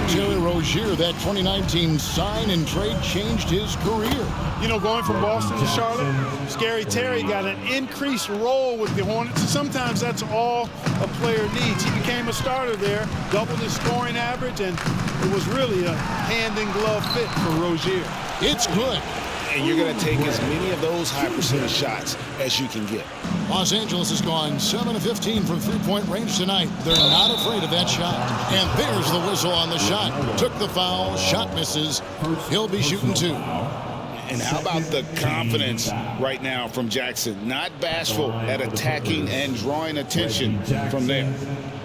Terry Rozier, that 2019 sign and trade changed his career. You know, going from Boston to Charlotte, Scary Terry got an increased role with the Hornets. And sometimes that's all a player needs. He became a starter there, doubled his scoring average, and it was really a hand-in-glove fit for Rozier. It's good. And you're going to take as many of those high percentage shots as you can get. Los Angeles has gone 7 of 15 from three-point range tonight. They're not afraid of that shot. And there's the whistle on the shot. Took the foul. Shot misses. He'll be shooting 2. And how about the confidence right now from Jackson? Not bashful at attacking and drawing attention from there.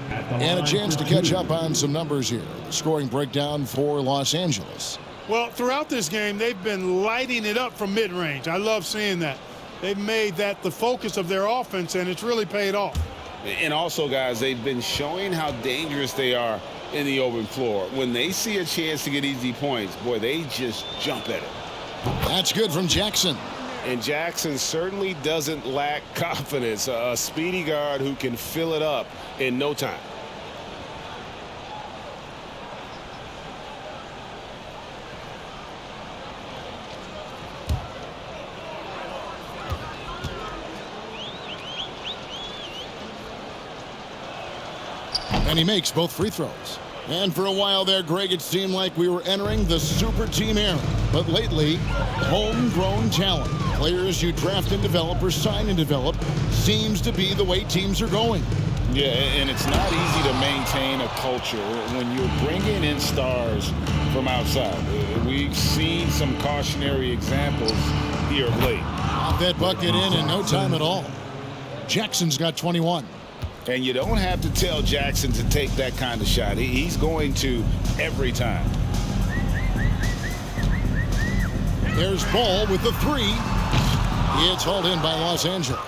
And a chance to catch up on some numbers here. The scoring breakdown for Los Angeles. Well, throughout this game, they've been lighting it up from mid-range. I love seeing that. They've made that the focus of their offense, and it's really paid off. And also, guys, they've been showing how dangerous they are in the open floor. When they see a chance to get easy points, boy, they just jump at it. That's good from Jackson. And Jackson certainly doesn't lack confidence. A speedy guard who can fill it up in no time. And he makes both free throws. And for a while there, Greg, it seemed like we were entering the super team era. But lately, homegrown talent, players you draft and develop or sign and develop, seems to be the way teams are going. Yeah, and it's not easy to maintain a culture when you're bringing in stars from outside. We've seen some cautionary examples here of late. Got that bucket in no time at all. Jackson's got 21. And you don't have to tell Jackson to take that kind of shot. He's going to every time. There's Ball with the three. It's hauled in by Los Angeles.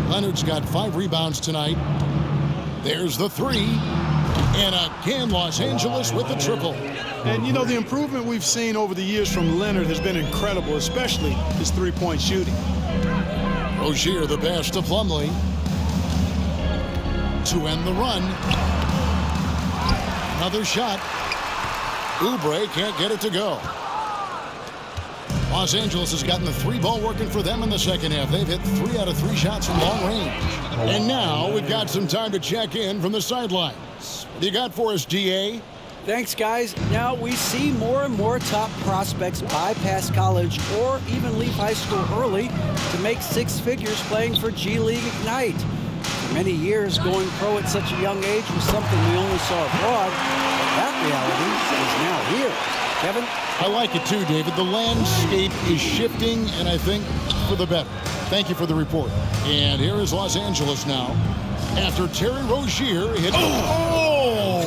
Leonard's got 5 rebounds tonight. There's the three. And again, Los Angeles with the triple. And, you know, the improvement we've seen over the years from Leonard has been incredible, especially his three-point shooting. Rozier the pass to Plumlee. To end the run. Another shot. Oubre can't get it to go. Los Angeles has gotten the 3-ball working for them in the second half. They've hit 3 out of 3 shots from long range. And now we've got some time to check in from the sidelines. What do you got for us, DA? Thanks, guys. Now we see more and more top prospects bypass college or even leave high school early to make 6 figures playing for G League Ignite. For many years, going pro at such a young age was something we only saw abroad, but that reality is now here. Kevin? I like it too, David. The landscape is shifting, and I think for the better. Thank you for the report. And here is Los Angeles now. After Terry Rozier hit... Oh,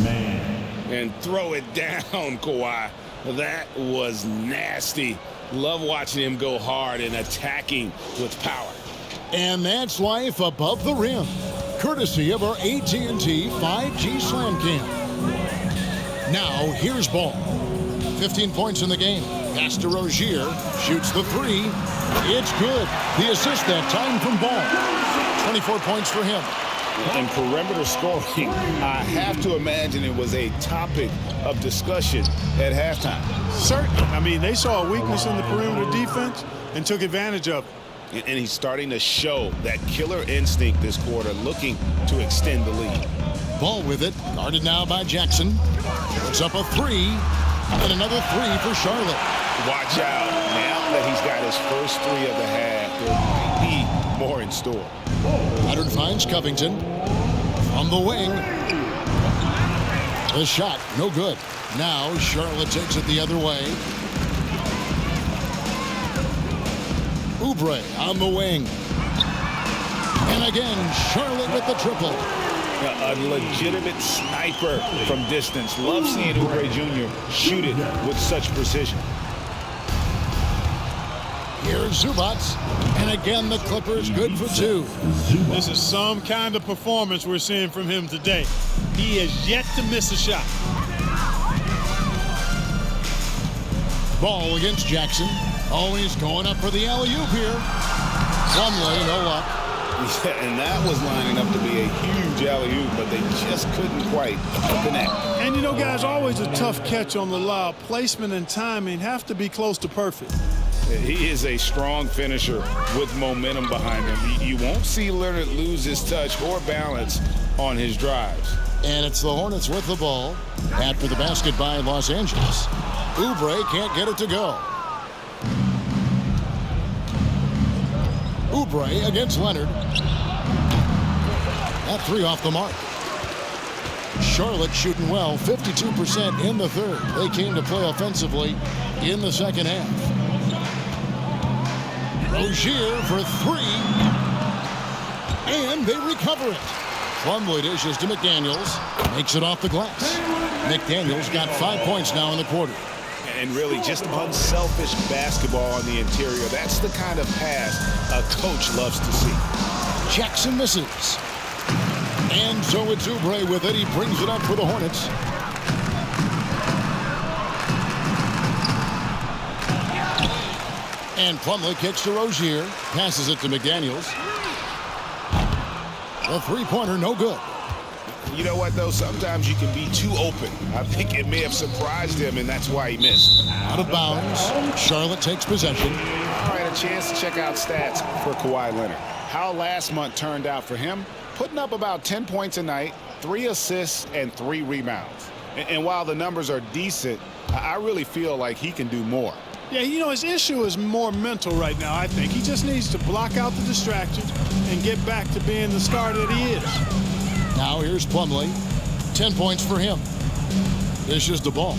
man. And throw it down, Kawhi. That was nasty. Love watching him go hard and attacking with power. And that's life above the rim. Courtesy of our AT&T 5G Slam Cam. Now, here's Ball. 15 points in the game. Pass to Rozier. Shoots the three. It's good. The assist that time from Ball. 24 points for him. And perimeter scoring, I have to imagine it was a topic of discussion at halftime. Certainly. I mean, they saw a weakness in the perimeter defense and took advantage of it. And he's starting to show that killer instinct this quarter, looking to extend the lead. Ball with it. Guarded now by Jackson. Puts up a three. And another three for Charlotte. Watch out. Now that he's got his first 3 of the half, there might be more in store. Leonard finds Covington from the wing. The shot, no good. Now Charlotte takes it the other way. Oubre on the wing. And again, Charlotte with the triple. A legitimate sniper from distance. Love seeing Oubre Jr. shoot it with such precision. Here's Zubats. And again, the Clippers good for 2. This is some kind of performance we're seeing from him today. He has yet to miss a shot. Ball against Jackson. Always going up for the alley-oop here. Plumlee, no luck. Yeah, and that was lining up to be a huge alley-oop, but they just couldn't quite connect. And you know, guys, always a tough catch on the lob. Placement and timing have to be close to perfect. He is a strong finisher with momentum behind him. You won't see Leonard lose his touch or balance on his drives. And it's the Hornets with the ball after the basket by Los Angeles. Oubre can't get it to go. Oubre against Leonard. That 3 off the mark. Charlotte shooting well, 52% in the third. They came to play offensively in the second half. Rozier for 3. And they recover it. Plumlee dishes to McDaniels. Makes it off the glass. McDaniels got 5 points now in the quarter. And really just unselfish basketball on the interior. That's the kind of pass a coach loves to see. Jackson misses. And so it's Oubre with it. He brings it up for the Hornets. And Plumlee kicks to Rozier. Passes it to McDaniels. The three-pointer, no good. You know what, though? Sometimes you can be too open. I think it may have surprised him, and that's why he missed. Out of bounds. Charlotte takes possession. All right, a chance to check out stats for Kawhi Leonard. How last month turned out for him, putting up about 10 points a night, 3 assists, and 3 rebounds. And while the numbers are decent, I really feel like he can do more. Yeah, you know, his issue is more mental right now, I think. He just needs to block out the distractions and get back to being the star that he is. Now here's Plumlee. 10 points for him. Dishes the ball.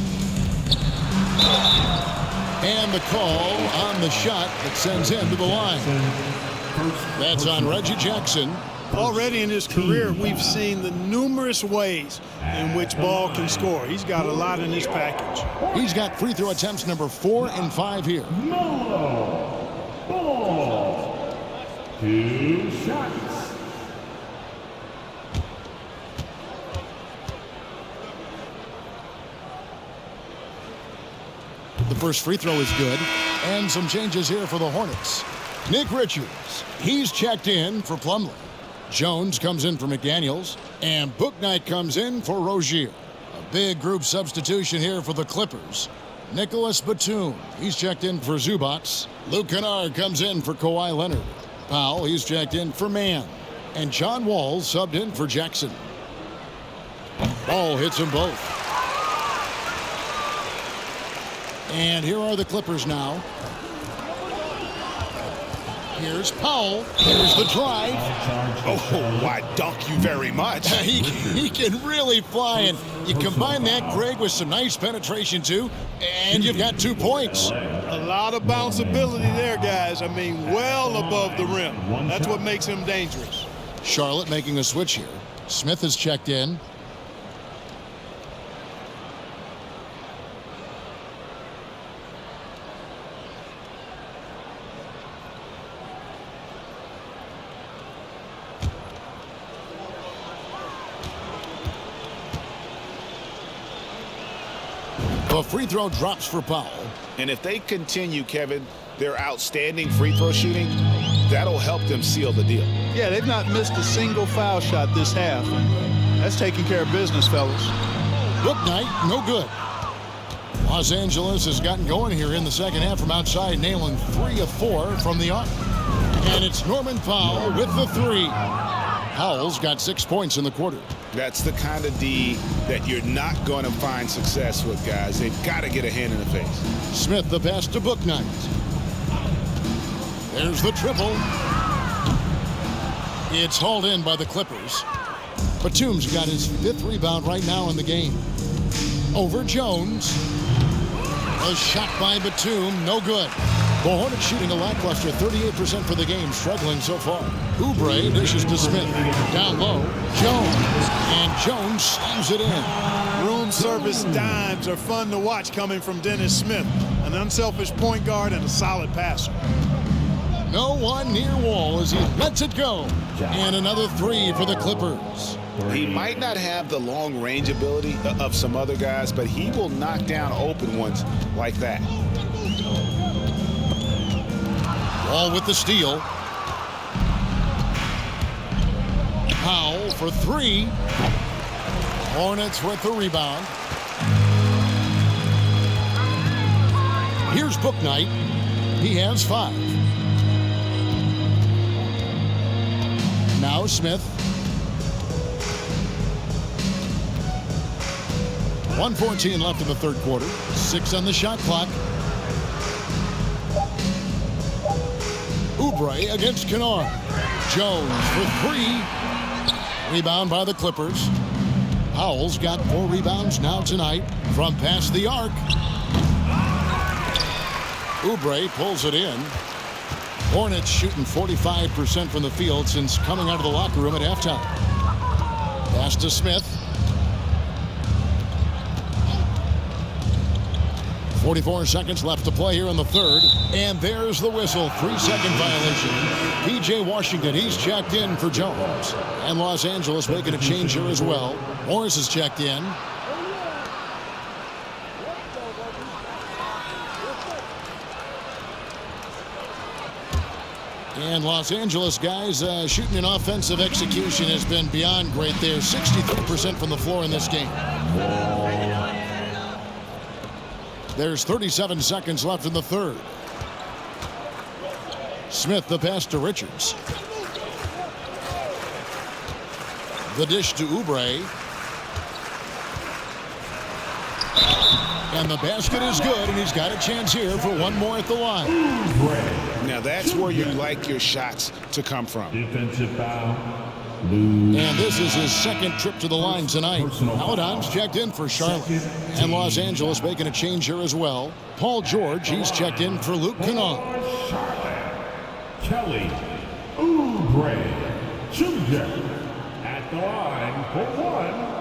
And the call on the shot that sends him to the line. That's on Reggie Jackson. Already in his career, we've seen the numerous ways in which Ball can score. He's got a lot in his package. He's got free throw attempts number 4 and 5 here. Ball. 2 shots. The first free throw is good. And some changes here for the Hornets. Nick Richards, he's checked in for Plumlee. Jones comes in for McDaniels. And Bouknight comes in for Rozier. A big group substitution here for the Clippers. Nicholas Batum, he's checked in for Zubac. Luke Kennard comes in for Kawhi Leonard. Powell, he's checked in for Mann. And John Wall subbed in for Jackson. Ball hits them both. And here are the Clippers now. Here's Powell. Here's the drive. Oh, why, dunk you very much. He can really fly, and you combine that, Greg, with some nice penetration, too, and you've got 2 points. A lot of bounceability there, guys. I mean, well above the rim. That's what makes him dangerous. Charlotte making a switch here. Smith has checked in. The free throw drops for Powell. And if they continue, Kevin, their outstanding free throw shooting, that'll help them seal the deal. Yeah, they've not missed a single foul shot this half. That's taking care of business, fellas. Bouknight, no good. Los Angeles has gotten going here in the second half from outside, nailing 3 of 4 from the arc. And it's Norman Powell with the 3. Powell's got 6 points in the quarter. That's the kind of D that you're not going to find success with, guys. They've got to get a hand in the face. Smith the pass to Bouknight. There's the triple. It's hauled in by the Clippers. Batum's got his 5th rebound right now in the game. Over Jones. A shot by Batum, no good. The Hornets shooting a lackluster 38% for the game, struggling so far. Oubre dishes to Smith. Down low, Jones. And Jones slams it in. Room service dimes are fun to watch coming from Dennis Smith. An unselfish point guard and a solid passer. No one near Wall as he lets it go. And another 3 for the Clippers. He might not have the long-range ability of some other guys, but he will knock down open ones like that. Wall with the steal. Powell for 3. Hornets with the rebound. Here's Bouknight. He has 5. Now Smith. 1:14 left in the third quarter. 6 on the shot clock. Oubre against Kennard. Jones for 3. Rebound by the Clippers. Powell's got 4 rebounds now tonight from past the arc. Oubre pulls it in. Hornets shooting 45% from the field since coming out of the locker room at halftime. Pass to Smith. 44 seconds left to play here in the third. And there's the whistle. 3-second violation. P.J. Washington, he's checked in for Jones. And Los Angeles making a change here as well. Morris is checked in. And Los Angeles guys shooting an offensive execution has been beyond great there. 63% from the floor in this game. There's 37 seconds left in the third. Smith the pass to Richards. The dish to Oubre. And the basket is good, and he's got a chance here for one more at the line. Now that's where you like your shots to come from. Defensive foul. And this is his second trip to the line tonight. Paladon's checked in for Charlotte. And Los Angeles making a change here as well. Paul George, he's checked in for Luke Kennard. Kelly Oubre Jr. at the line for one.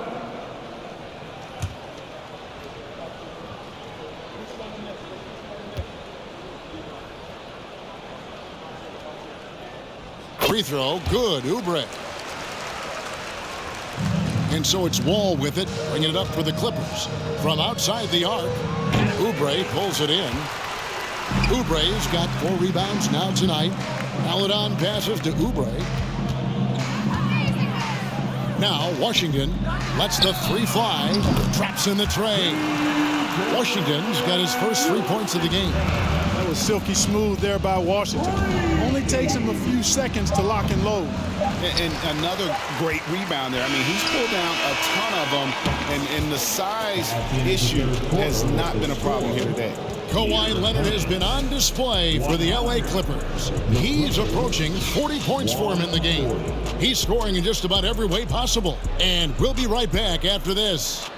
Free throw, good, Oubre. And so it's Wall with it, bringing it up for the Clippers. From outside the arc, Oubre pulls it in. Oubre's got 4 rebounds now tonight. Paladon passes to Oubre. Now Washington lets the 3 fly, traps in the tray. Washington's got his first 3 points of the game. That was silky smooth there by Washington. Only takes him a few seconds to lock and load. And another great rebound there. I mean, he's pulled down a ton of them, and the size issue has not been a problem here today. Kawhi Leonard has been on display for the LA Clippers. He's approaching 40 points for him in the game. He's scoring in just about every way possible. And we'll be right back after this.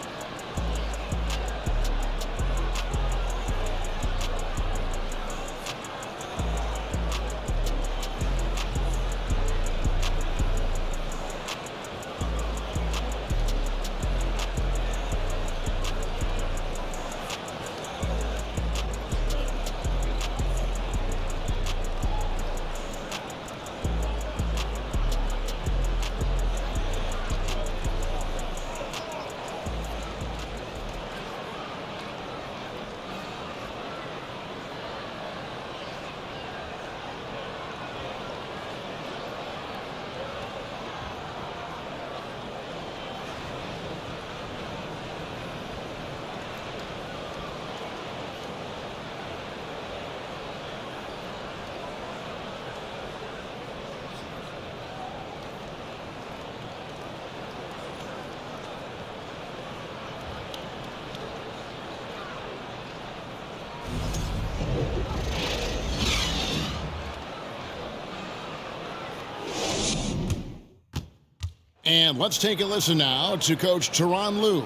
And let's take a listen now to Coach Tyronn Lue. You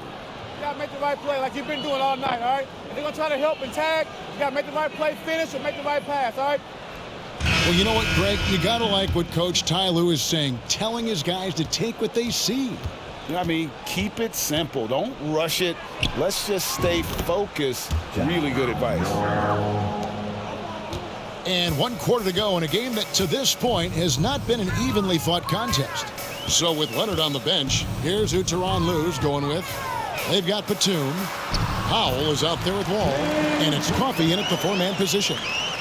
got to make the right play like you've been doing all night, all right? If they're going to try to help and tag, you got to make the right play, finish, or make the right pass, all right? Well, you know what, Greg? You got to like what Coach Ty Lue is saying, telling his guys to take what they see. I mean, keep it simple. Don't rush it. Let's just stay focused. Really good advice. And 1 quarter to go in a game that to this point has not been an evenly fought contest. So with Leonard on the bench, here's who Tyronn Lue's going with. They've got Batum. Powell is out there with Wall. And it's Coffey in at the 4-man position.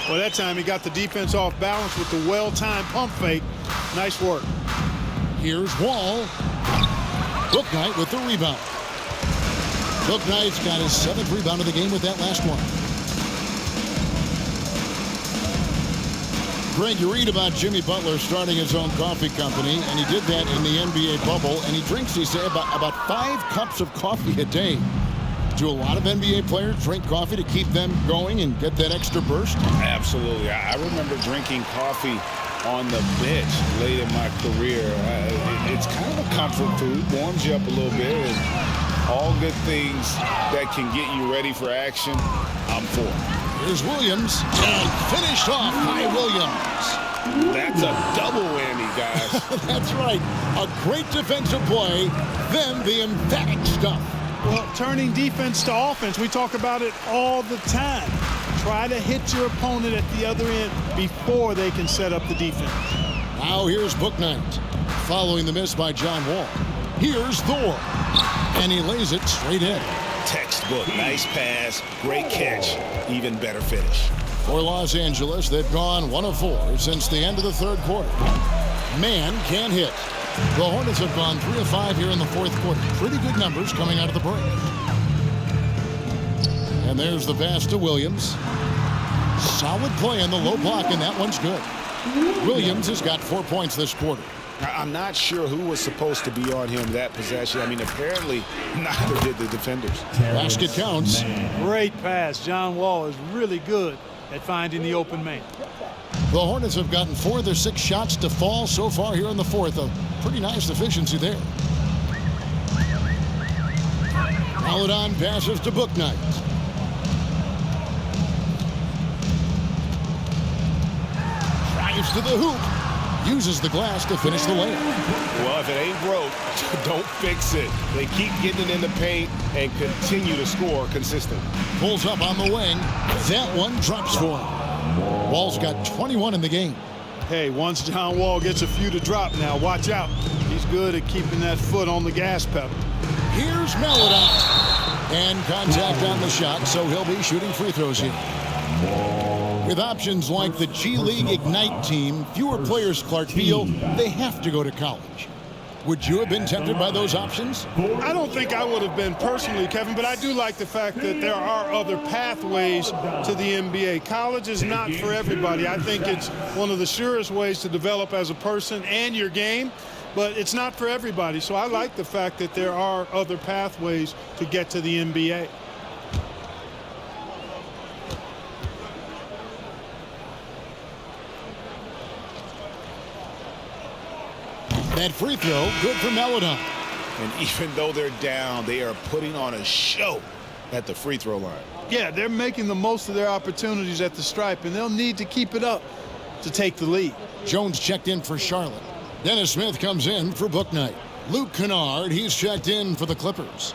Well, that time he got the defense off balance with the well-timed pump fake. Nice work. Here's Wall. Bouknight with the rebound. Bouknight's got his 7th rebound of the game with that last one. Greg, you read about Jimmy Butler starting his own coffee company, and he did that in the NBA bubble, and he drinks, he said, about 5 cups of coffee a day. Do a lot of NBA players drink coffee to keep them going and get that extra burst? Absolutely. I remember drinking coffee on the bench late in my career. It's kind of a comfort food, warms you up a little bit, and all good things that can get you ready for action, I'm for. Here's Williams, and finished off by Williams. That's a double whammy, guys. That's right. A great defensive play, then the emphatic stuff. Well, turning defense to offense, we talk about it all the time. Try to hit your opponent at the other end before they can set up the defense. Now here's Bouknight, following the miss by John Wall. Here's Thor, and he lays it straight in. Textbook, nice pass, great catch, even better finish. For Los Angeles, they've gone 1 of 4 since the end of the 3rd quarter. Man can't hit. The Hornets have gone 3 of 5 here in the 4th quarter. Pretty good numbers coming out of the break. And there's the pass to Williams. Solid play in the low block, and that one's good. Williams has got 4 points this quarter. I'm not sure who was supposed to be on him that possession. I mean, apparently neither did the defenders. Basket counts. Great pass. John Wall is really good at finding the open man. The Hornets have gotten 4 of their 6 shots to fall so far here in the fourth. A pretty nice efficiency there. Maledon passes to Bouknight. Drives to the hoop. Uses the glass to finish the layup. Well, if it ain't broke, don't fix it. They keep getting it in the paint and continue to score consistently. Pulls up on the wing. That one drops for him. Wall's got 21 in the game. Hey, once John Wall gets a few to drop now, watch out. He's good at keeping that foot on the gas pedal. Here's Maledon. And contact on the shot, so he'll be shooting free throws here. With options like the G League Ignite team, fewer players, Clark, feel they have to go to college. Would you have been tempted by those options? I don't think I would have been personally, Kevin, but I do like the fact that there are other pathways to the NBA. College is not for everybody. I think it's one of the surest ways to develop as a person and your game, but it's not for everybody. So I like the fact that there are other pathways to get to the NBA. That free throw, good for Maledon. And even though they're down, they are putting on a show at the free throw line. Yeah, they're making the most of their opportunities at the stripe, and they'll need to keep it up to take the lead. Jones checked in for Charlotte. Dennis Smith comes in for Bouknight. Luke Kennard, he's checked in for the Clippers.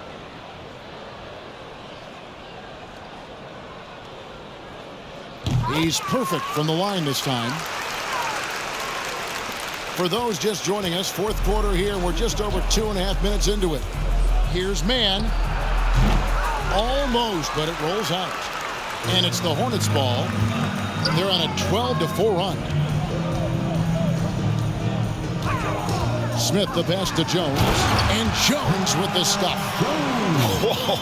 He's perfect from the line this time. For those just joining us, fourth quarter here. We're just over 2.5 minutes into it. Here's man. Almost, but it rolls out. And it's the Hornets ball. They're on a 12-4 run. Smith the pass to Jones. And Jones with the stuff. Whoa,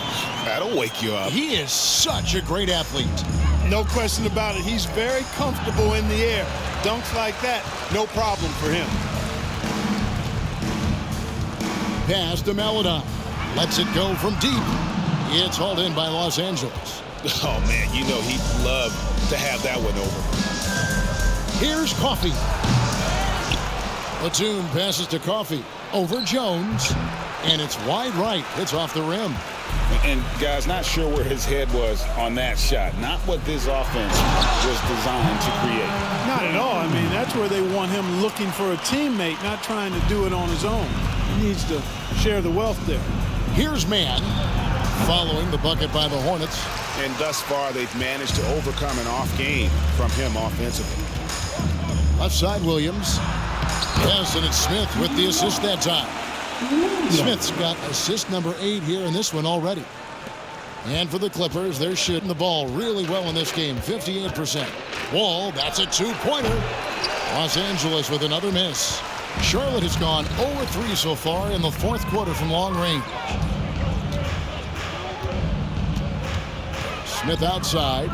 that'll wake you up. He is such a great athlete. No question about it. He's very comfortable in the air. Dunks like that, no problem for him. Pass to Maledon. Lets it go from deep. It's hauled in by Los Angeles. Oh, man, you know he'd love to have that one over. Here's Coffey. Platoon passes to Coffey. Over Jones. And it's wide right. It's off the rim. And, guys, not sure where his head was on that shot. Not what this offense was designed to create. Not at all. I mean, that's where they want him looking for a teammate, not trying to do it on his own. He needs to share the wealth there. Here's man. Following the bucket by the Hornets. And thus far, they've managed to overcome an off game from him offensively. Left side, Williams. Yes, and it's Smith with the assist that time. Smith's got assist number 8 here in this one already. And for the Clippers, they're shooting the ball really well in this game, 58%. Wall, that's a 2-pointer. Los Angeles with another miss. Charlotte has gone 0-3 so far in the fourth quarter from long range. Smith outside.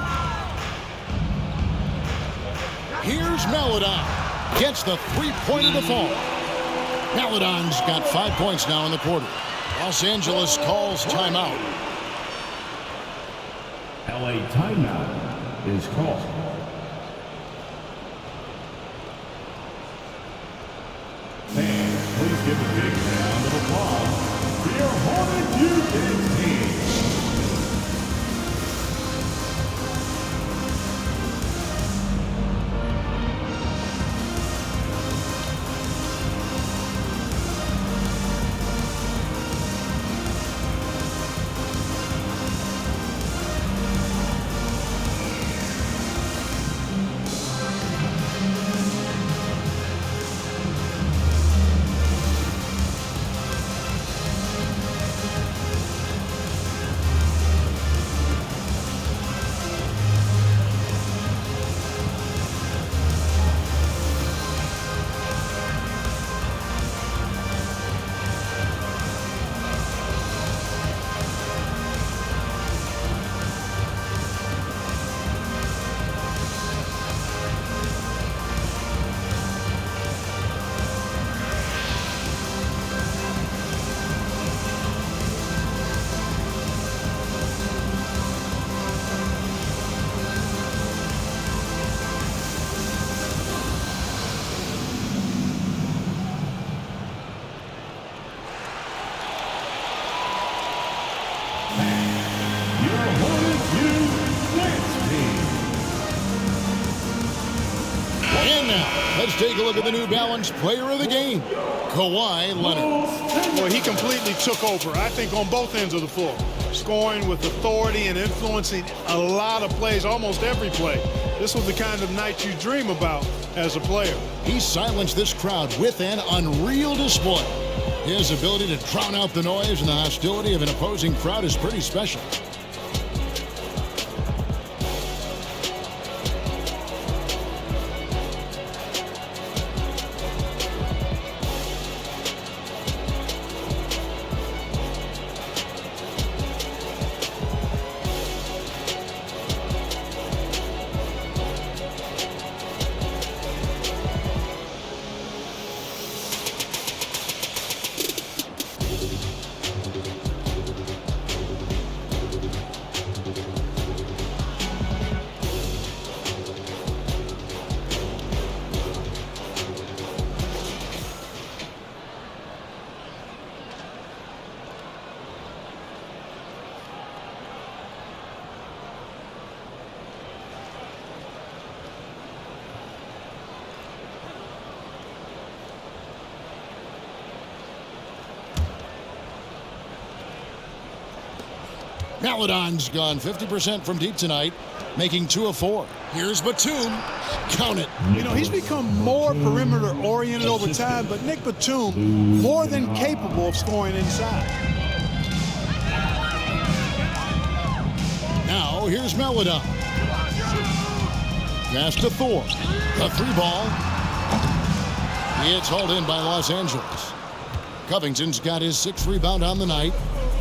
Here's Maledon. Gets the 3-pointer to fall. Maledon's got 5 points now in the quarter. Los Angeles calls timeout. LA timeout is called. Fans, please give a big round of applause for your Hornets Houston team. And now, let's take a look at the New Balance player of the game, Kawhi Leonard. Well, he completely took over, I think, on both ends of the floor. Scoring with authority and influencing a lot of plays, almost every play. This was the kind of night you dream about as a player. He silenced this crowd with an unreal display. His ability to drown out the noise and the hostility of an opposing crowd is pretty special. Maladon's gone 50% from deep tonight, making 2 of 4. Here's Batum. Count it. You know, he's become more perimeter-oriented over time, but Nick Batum more than capable of scoring inside. Now, here's Maladon. Pass to Thor. A 3-ball. It's hauled in by Los Angeles. Covington's got his 6th rebound on the night.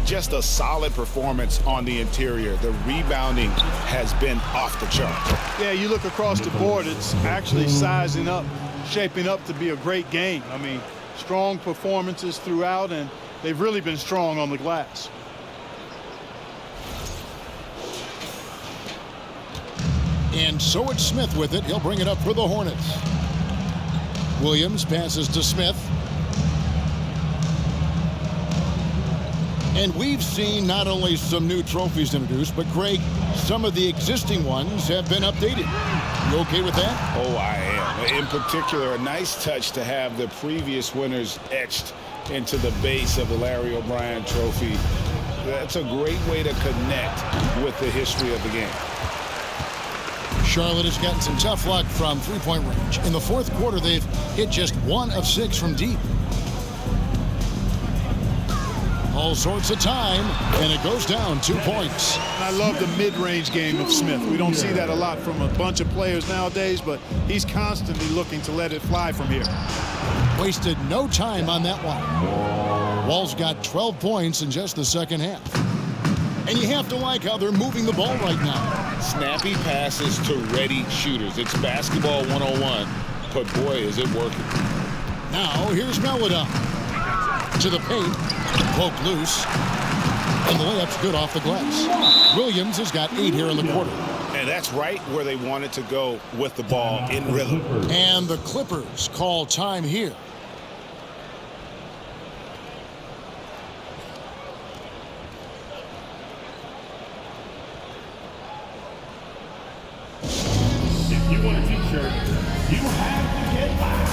Just a solid performance on the interior. The rebounding has been off the chart. Yeah, you look across the board, it's actually sizing up, shaping up to be a great game. I mean, strong performances throughout, and they've really been strong on the glass. And so it's Smith with it. He'll bring it up for the Hornets. Williams passes to Smith. And we've seen not only some new trophies introduced, but Greg, some of the existing ones have been updated. You okay with that? Oh, I am. In particular, a nice touch to have the previous winners etched into the base of the Larry O'Brien trophy. That's a great way to connect with the history of the game. Charlotte has gotten some tough luck from three-point range. In the 4th quarter, they've hit just 1 of 6 from deep. All sorts of time, and it goes down 2 points. I love the mid-range game of Smith. We don't see that a lot from a bunch of players nowadays, but he's constantly looking to let it fly from here. Wasted no time on that one. Wall's got 12 points in just the second half. And you have to like how they're moving the ball right now. Snappy passes to ready shooters. It's basketball 101, but boy, is it working. Now, here's Maladon. To the paint, poked loose, and the layup's good off the glass. Williams has got 8 here in the quarter. And that's right where they wanted to go with the ball in rhythm. And the Clippers call time here. If you want a t-shirt, you have to get loud.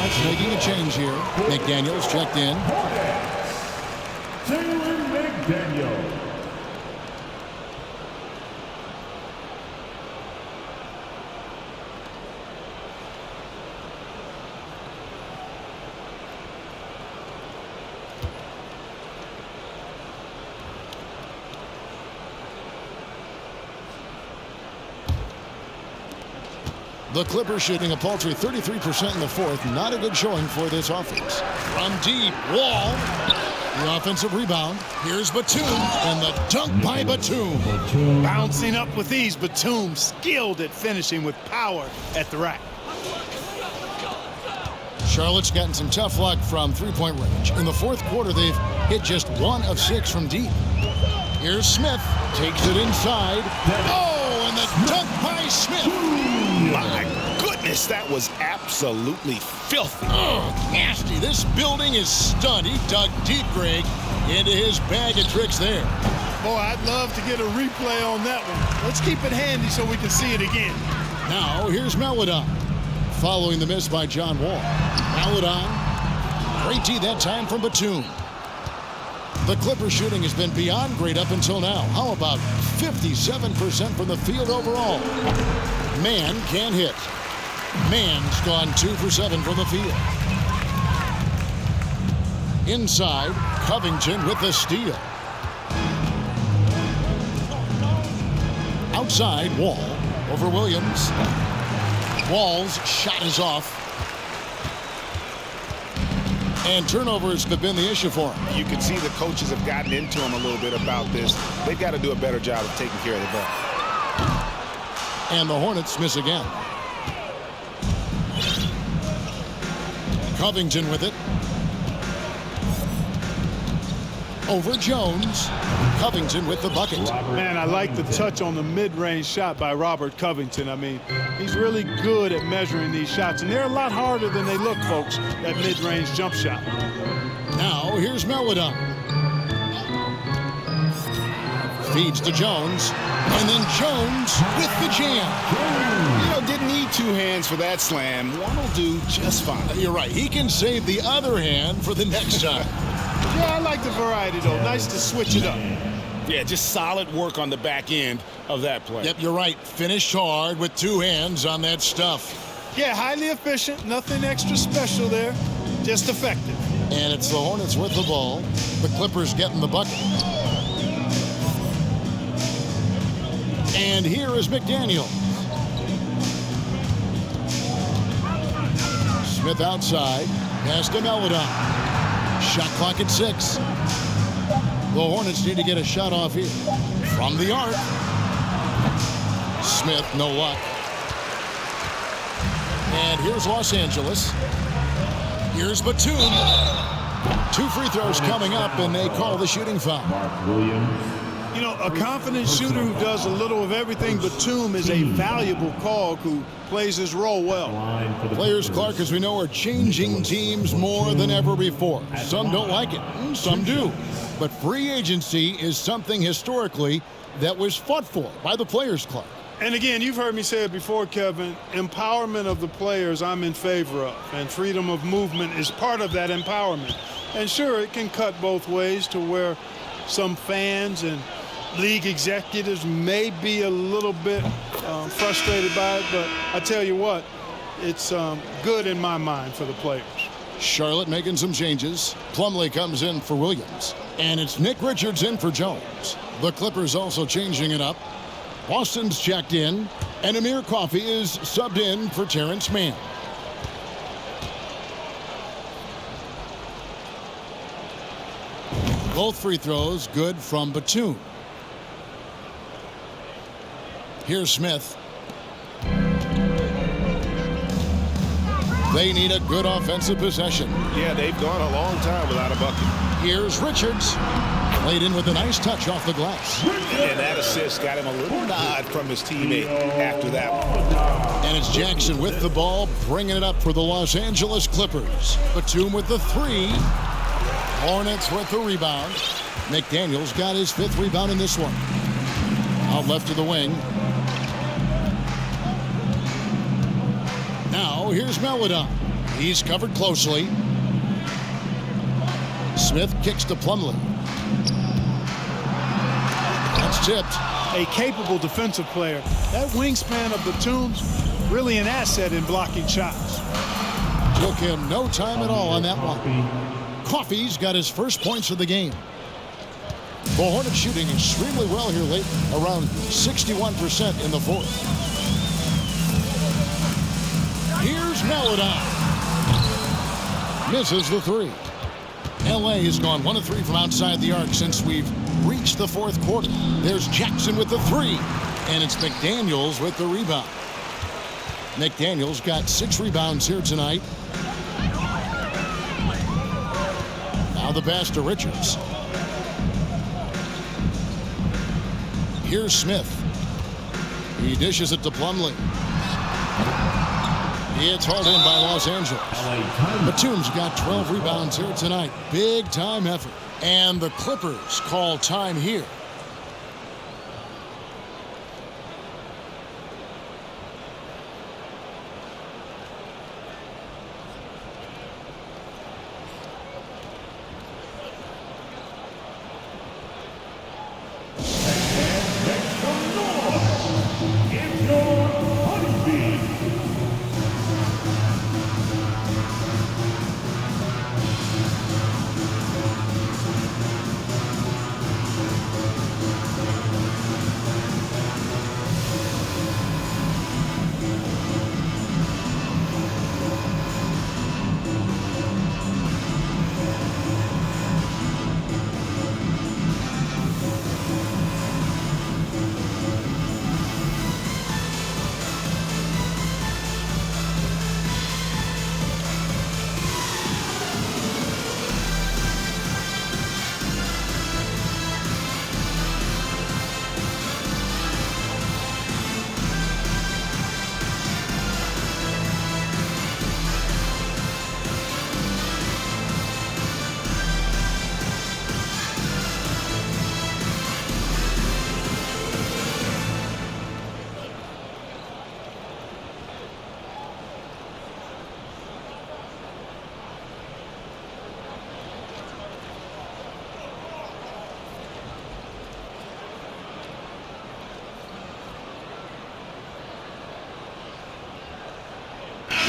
Hornets making a change here. McDaniels checked in. Jalen McDaniels. The Clippers shooting a paltry 33% in the fourth. Not a good showing for this offense. From deep, Wall. The offensive rebound. Here's Batum. And the dunk by Batum. Bouncing up with ease, Batum skilled at finishing with power at the rack. Charlotte's gotten some tough luck from three-point range. In the fourth quarter, they've hit just 1 of 6 from deep. Here's Smith. Takes it inside. Oh, and the dunk by Smith. My goodness, that was absolutely filthy. Oh, nasty. This building is stunned. He dug deep, Greg, into his bag of tricks there. Boy, I'd love to get a replay on that one. Let's keep it handy so we can see it again. Now, here's Maladon. Following the miss by John Wall. Maladon. Great D that time from Batum. The Clippers shooting has been beyond great up until now. How about 57% from the field overall? Man can't hit. Man's gone 2 for 7 from the field. Inside, Covington with the steal. Outside, Wall over Williams. Wall's shot is off. And turnovers have been the issue for him. You can see the coaches have gotten into him a little bit about this. They've got to do a better job of taking care of the ball. And the Hornets miss again. Covington with it. Over Jones. Covington with the bucket. Man, I like the touch on the mid-range shot by Robert Covington. I mean, he's really good at measuring these shots, and they're a lot harder than they look, folks, that mid-range jump shot. Now, here's Maladon. Feeds to Jones, and then Jones with the jam. You know, didn't need 2 hands for that slam. One will do just fine. You're right. He can save the other hand for the next time. Yeah, I like the variety, though. Nice to switch it up. Yeah, just solid work on the back end of that play. Yep, you're right. Finished hard with 2 hands on that stuff. Yeah, highly efficient. Nothing extra special there. Just effective. And it's the Hornets with the ball. The Clippers getting the bucket. And here is McDaniels. Smith outside. Pass to Maladon. Shot clock at 6. The Hornets need to get a shot off here. From the arc. Smith, no luck. And here's Los Angeles. Here's Batum. 2 free throws coming up, and they call the shooting foul. You know, a confident shooter who does a little of everything. Batum is a valuable cog who plays his role well. Players, Clark, as we know, are changing teams more than ever before. Some don't like it, some do. But free agency is something historically that was fought for by the Players Club. And again, you've heard me say it before, Kevin, empowerment of the players I'm in favor of. And freedom of movement is part of that empowerment. And sure, it can cut both ways to where some fans and league executives may be a little bit frustrated by it, but I tell you what, it's good in my mind for the players. Charlotte making some changes. Plumlee comes in for Williams. And it's Nick Richards in for Jones. The Clippers also changing it up. Boston's checked in. And Amir Coffey is subbed in for Terrence Mann. Both free throws good from Batum. Here's Smith. They need a good offensive possession. Yeah, they've gone a long time without a bucket. Here's Richards. Played in with a nice touch off the glass. And that assist got him a little nod from his teammate after that one. And it's Jackson with the ball, bringing it up for the Los Angeles Clippers. Batum with the 3. Hornets with the rebound. McDaniels got his 5th rebound in this one. Out left to the wing. Now here's Maladon. He's covered closely. Smith kicks to Plumlee. That's tipped. A capable defensive player. That wingspan of Batum's really an asset in blocking shots. Took him no time at all on that one. Coffey's got his first points of the game. The Hornets shooting extremely well here late, around 61% in the fourth. Here's Leonard. Misses the three. LA has gone 1 of 3 from outside the arc since we've reached the fourth quarter. There's Jackson with the three, and it's McDaniels with the rebound. McDaniels got 6 rebounds here tonight. Now the pass to Richards. Here's Smith. He dishes it to Plumlee. It's hauled in by Los Angeles. Batum's got 12 rebounds here tonight. Big time effort. And the Clippers call time here.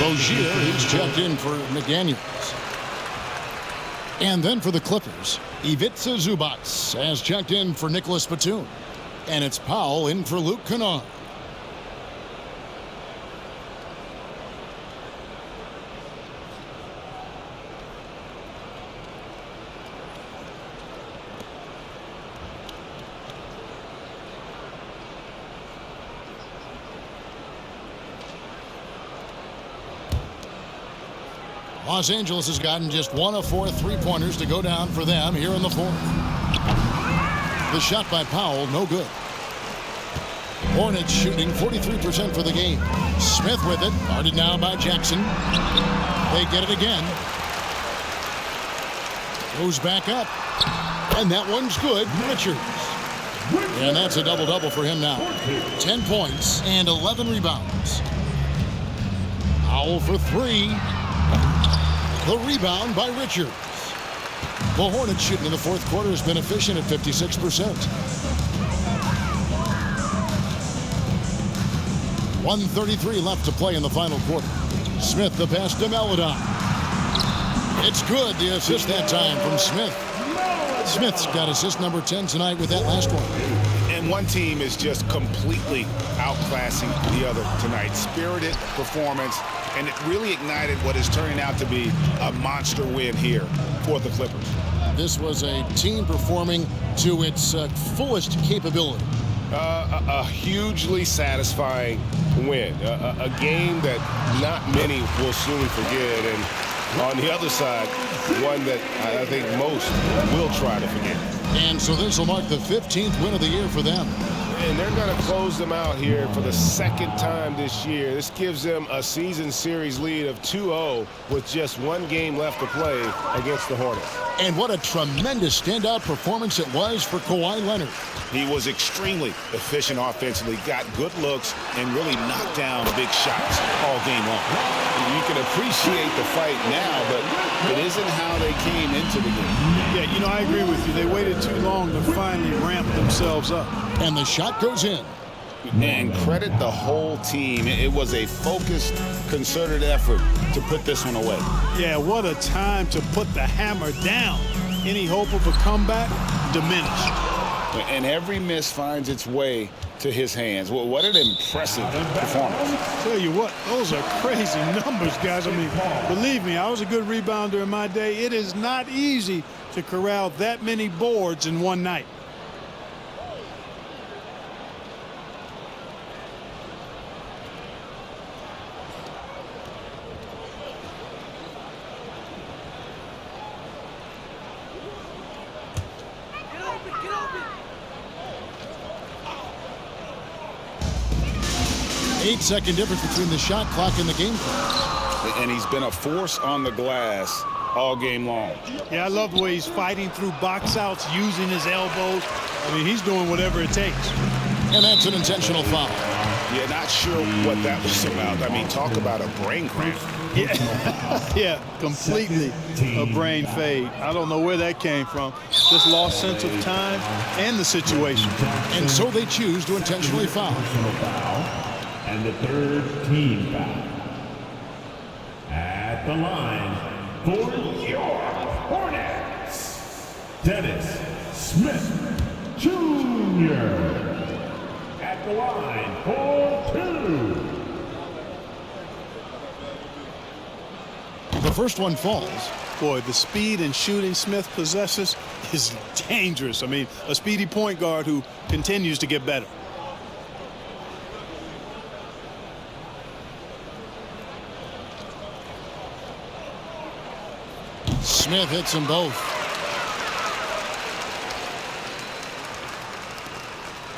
Rozier, he's checked in for McDaniels. And then for the Clippers, Ivica Zubac has checked in for Nicholas Batum. And it's Powell in for Luke Kennard. Los Angeles has gotten just 1 of 4 3-pointers to go down for them here in the fourth. The shot by Powell, no good. Hornets shooting 43% for the game. Smith with it, guarded now by Jackson. They get it again. Goes back up. And that one's good. Richards. And that's a double-double for him now. 10 points and 11 rebounds. Powell for 3. The rebound by Richards. The Hornets shooting in the fourth quarter has been efficient at 56%. 1:33 left to play in the final quarter. Smith the pass to Leonard. It's good. The assist that time from Smith. Smith's got assist number 10 tonight with that last one. And one team is just completely outclassing the other tonight. Spirited performance. And it really ignited what is turning out to be a monster win here for the Clippers. This was a team performing to its fullest capability. A hugely satisfying win. A game that not many will soon forget. And on the other side, one that I think most will try to forget. And so this will mark the 15th win of the year for them. And they're going to close them out here for the second time this year. This gives them a season series lead of 2-0 with just one game left to play against the Hornets. And what a tremendous standout performance it was for Kawhi Leonard. He was extremely efficient offensively, got good looks, and really knocked down big shots all game long. You can appreciate the fight now, but it isn't how they came into the game. Yeah, you know, I agree with you. They waited too long to finally ramp themselves up. And the shot goes in. And credit the whole team. It was a focused, concerted effort to put this one away. Yeah, what a time to put the hammer down. Any hope of a comeback diminished. And every miss finds its way to his hands. Well, what an impressive performance. Tell you what, those are crazy numbers, guys. I mean, believe me, I was a good rebounder in my day. It is not easy to corral that many boards in one night. Eight-second difference between the shot clock and the game clock. And he's been a force on the glass all game long. Yeah, I love the way he's fighting through box outs, using his elbows. I mean, he's doing whatever it takes. And that's an intentional foul. Yeah, not sure what that was about. I mean, talk about a brain cramp. Yeah, completely a brain fade. I don't know where that came from. Just lost sense of time and the situation. And so they choose to intentionally foul. And the third team foul. At the line for your Hornets, Dennis Smith Jr. At the line for 2. The first one falls. Boy, the speed and shooting Smith possesses is dangerous. I mean, a speedy point guard who continues to get better. Smith hits them both.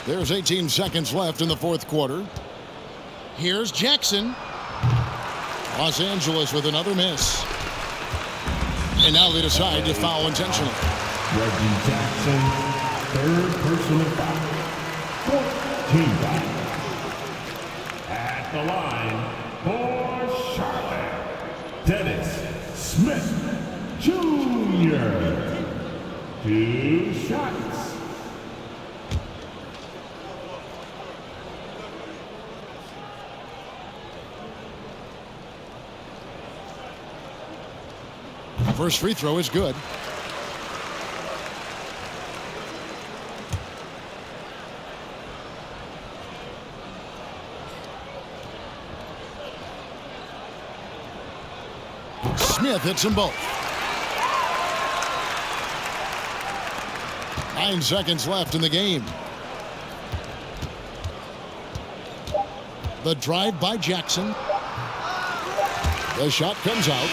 There's 18 seconds left in the fourth quarter. Here's Jackson. Los Angeles with another miss. And now they decide to foul intentionally. Reggie Jackson, third personal foul. 14 foul. At the line for Charlotte, Dennis Smith Jr. 2 shots. First free throw is good. Smith hits them both. 9 seconds left in the game. The drive by Jackson. The shot comes out.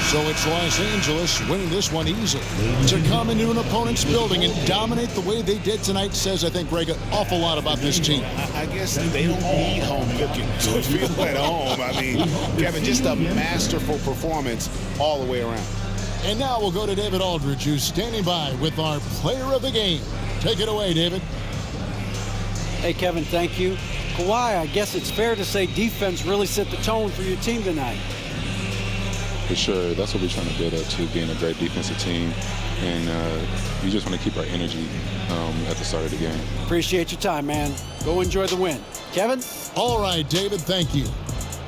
So it's Los Angeles winning this one easily. To come into an opponent's building and dominate the way they did tonight says, I think, Greg, an awful lot about this team. I guess they don't need home cooking to feel at home. I mean, Kevin, just a masterful performance all the way around. And now we'll go to David Aldridge, who's standing by with our player of the game. Take it away, David. Hey, Kevin, thank you. Kawhi, I guess it's fair to say defense really set the tone for your team tonight. For sure. That's what we're trying to build up to, being a great defensive team. And we just want to keep our energy at the start of the game. Appreciate your time, man. Go enjoy the win. Kevin? All right, David, thank you.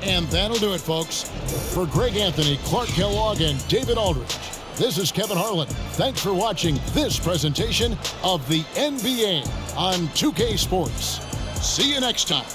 And that'll do it, folks. For Greg Anthony, Clark Kellogg, and David Aldridge, this is Kevin Harlan. Thanks for watching this presentation of the NBA on 2K Sports. See you next time.